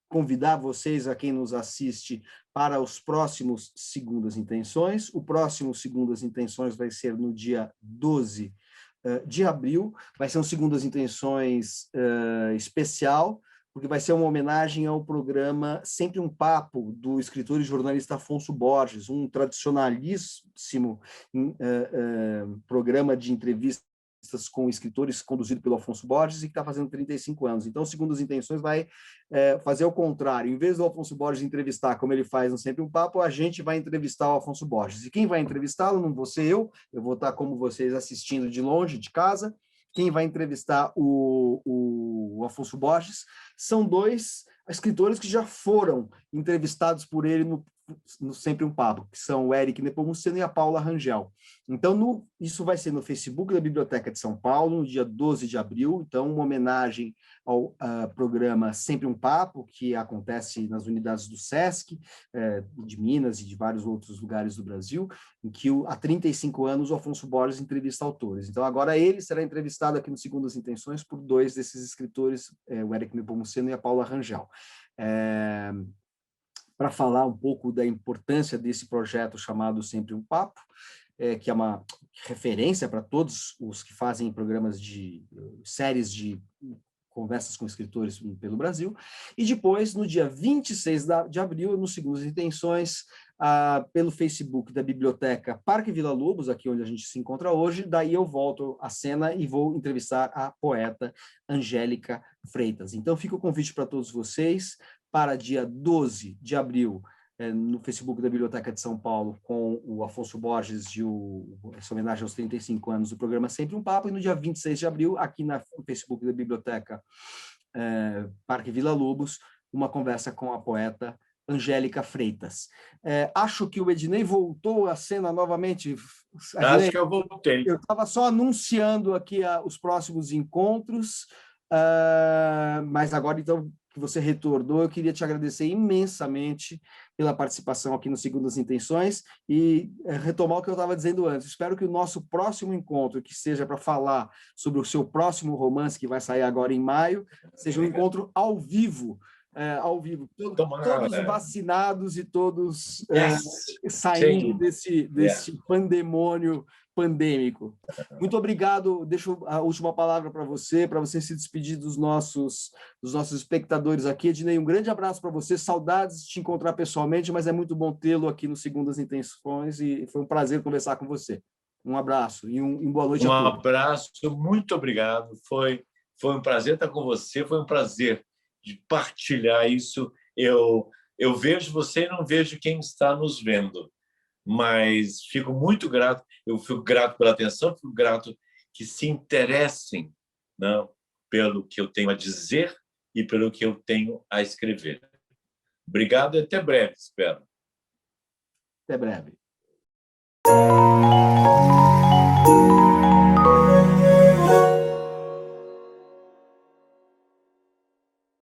Speaker 1: convidar vocês, a quem nos assiste, para os próximos Segundas Intenções. O próximo Segundas Intenções vai ser no dia 12 de abril, vai ser um Segundas Intenções especial, porque vai ser uma homenagem ao programa Sempre um Papo, do escritor e jornalista Afonso Borges, um tradicionalíssimo programa de entrevistas com escritores conduzido pelo Afonso Borges e que está fazendo 35 anos. Então, Segundas Intenções vai fazer o contrário. Em vez do Afonso Borges entrevistar, como ele faz no Sempre um Papo, a gente vai entrevistar o Afonso Borges. E quem vai entrevistá-lo não vou ser eu vou estar como vocês assistindo de longe, de casa. Quem vai entrevistar o Afonso Borges são dois escritores que já foram entrevistados por ele no Sempre um Papo, que são o Eric Nepomuceno e a Paula Rangel. Então, isso vai ser no Facebook da Biblioteca de São Paulo, no dia 12 de abril, então uma homenagem ao programa Sempre um Papo, que acontece nas unidades do SESC, de Minas e de vários outros lugares do Brasil, em que há 35 anos o Afonso Borges entrevista autores. Então, agora ele será entrevistado aqui no Segundas Intenções por dois desses escritores, o Eric Nepomuceno e a Paula Rangel. Para falar um pouco da importância desse projeto chamado Sempre um Papo, que é uma referência para todos os que fazem programas de séries de conversas com escritores pelo Brasil, e depois, no dia 26 de abril, no Segundas Intenções, pelo Facebook da Biblioteca Parque Vila Lobos, aqui onde a gente se encontra hoje, daí eu volto à cena e vou entrevistar a poeta Angélica Freitas. Então, fica o convite para todos vocês, para dia 12 de abril, no Facebook da Biblioteca de São Paulo, com o Afonso Borges e essa homenagem aos 35 anos do programa Sempre um Papo, e no dia 26 de abril, aqui no Facebook da Biblioteca Parque Vila Lobos, uma conversa com a poeta Angélica Freitas. Acho que o Ednei voltou à cena novamente.
Speaker 2: Ednei, acho que eu voltei.
Speaker 1: Eu estava só anunciando aqui os próximos encontros, mas agora, então, que você retornou, eu queria te agradecer imensamente pela participação aqui no Segundas Intenções e retomar o que eu estava dizendo antes. Espero que o nosso próximo encontro, que seja para falar sobre o seu próximo romance, que vai sair agora em maio, seja um encontro ao vivo, todos vacinados e todos saindo desse pandemônio pandêmico. Muito obrigado. Deixo a última palavra para você se despedir dos nossos espectadores aqui. Ednei, um grande abraço para você. Saudades de te encontrar pessoalmente, mas é muito bom tê-lo aqui no Segundas Intenções e foi um prazer conversar com você. Um abraço e boa noite a todos.
Speaker 2: Um abraço, muito obrigado. Foi um prazer estar com você, foi um prazer de partilhar isso. Eu vejo você e não vejo quem está nos vendo, mas fico muito grato. Eu fico grato pela atenção, fico grato que se interessem, não, pelo que eu tenho a dizer e pelo que eu tenho a escrever. Obrigado e até breve, espero.
Speaker 1: Até breve.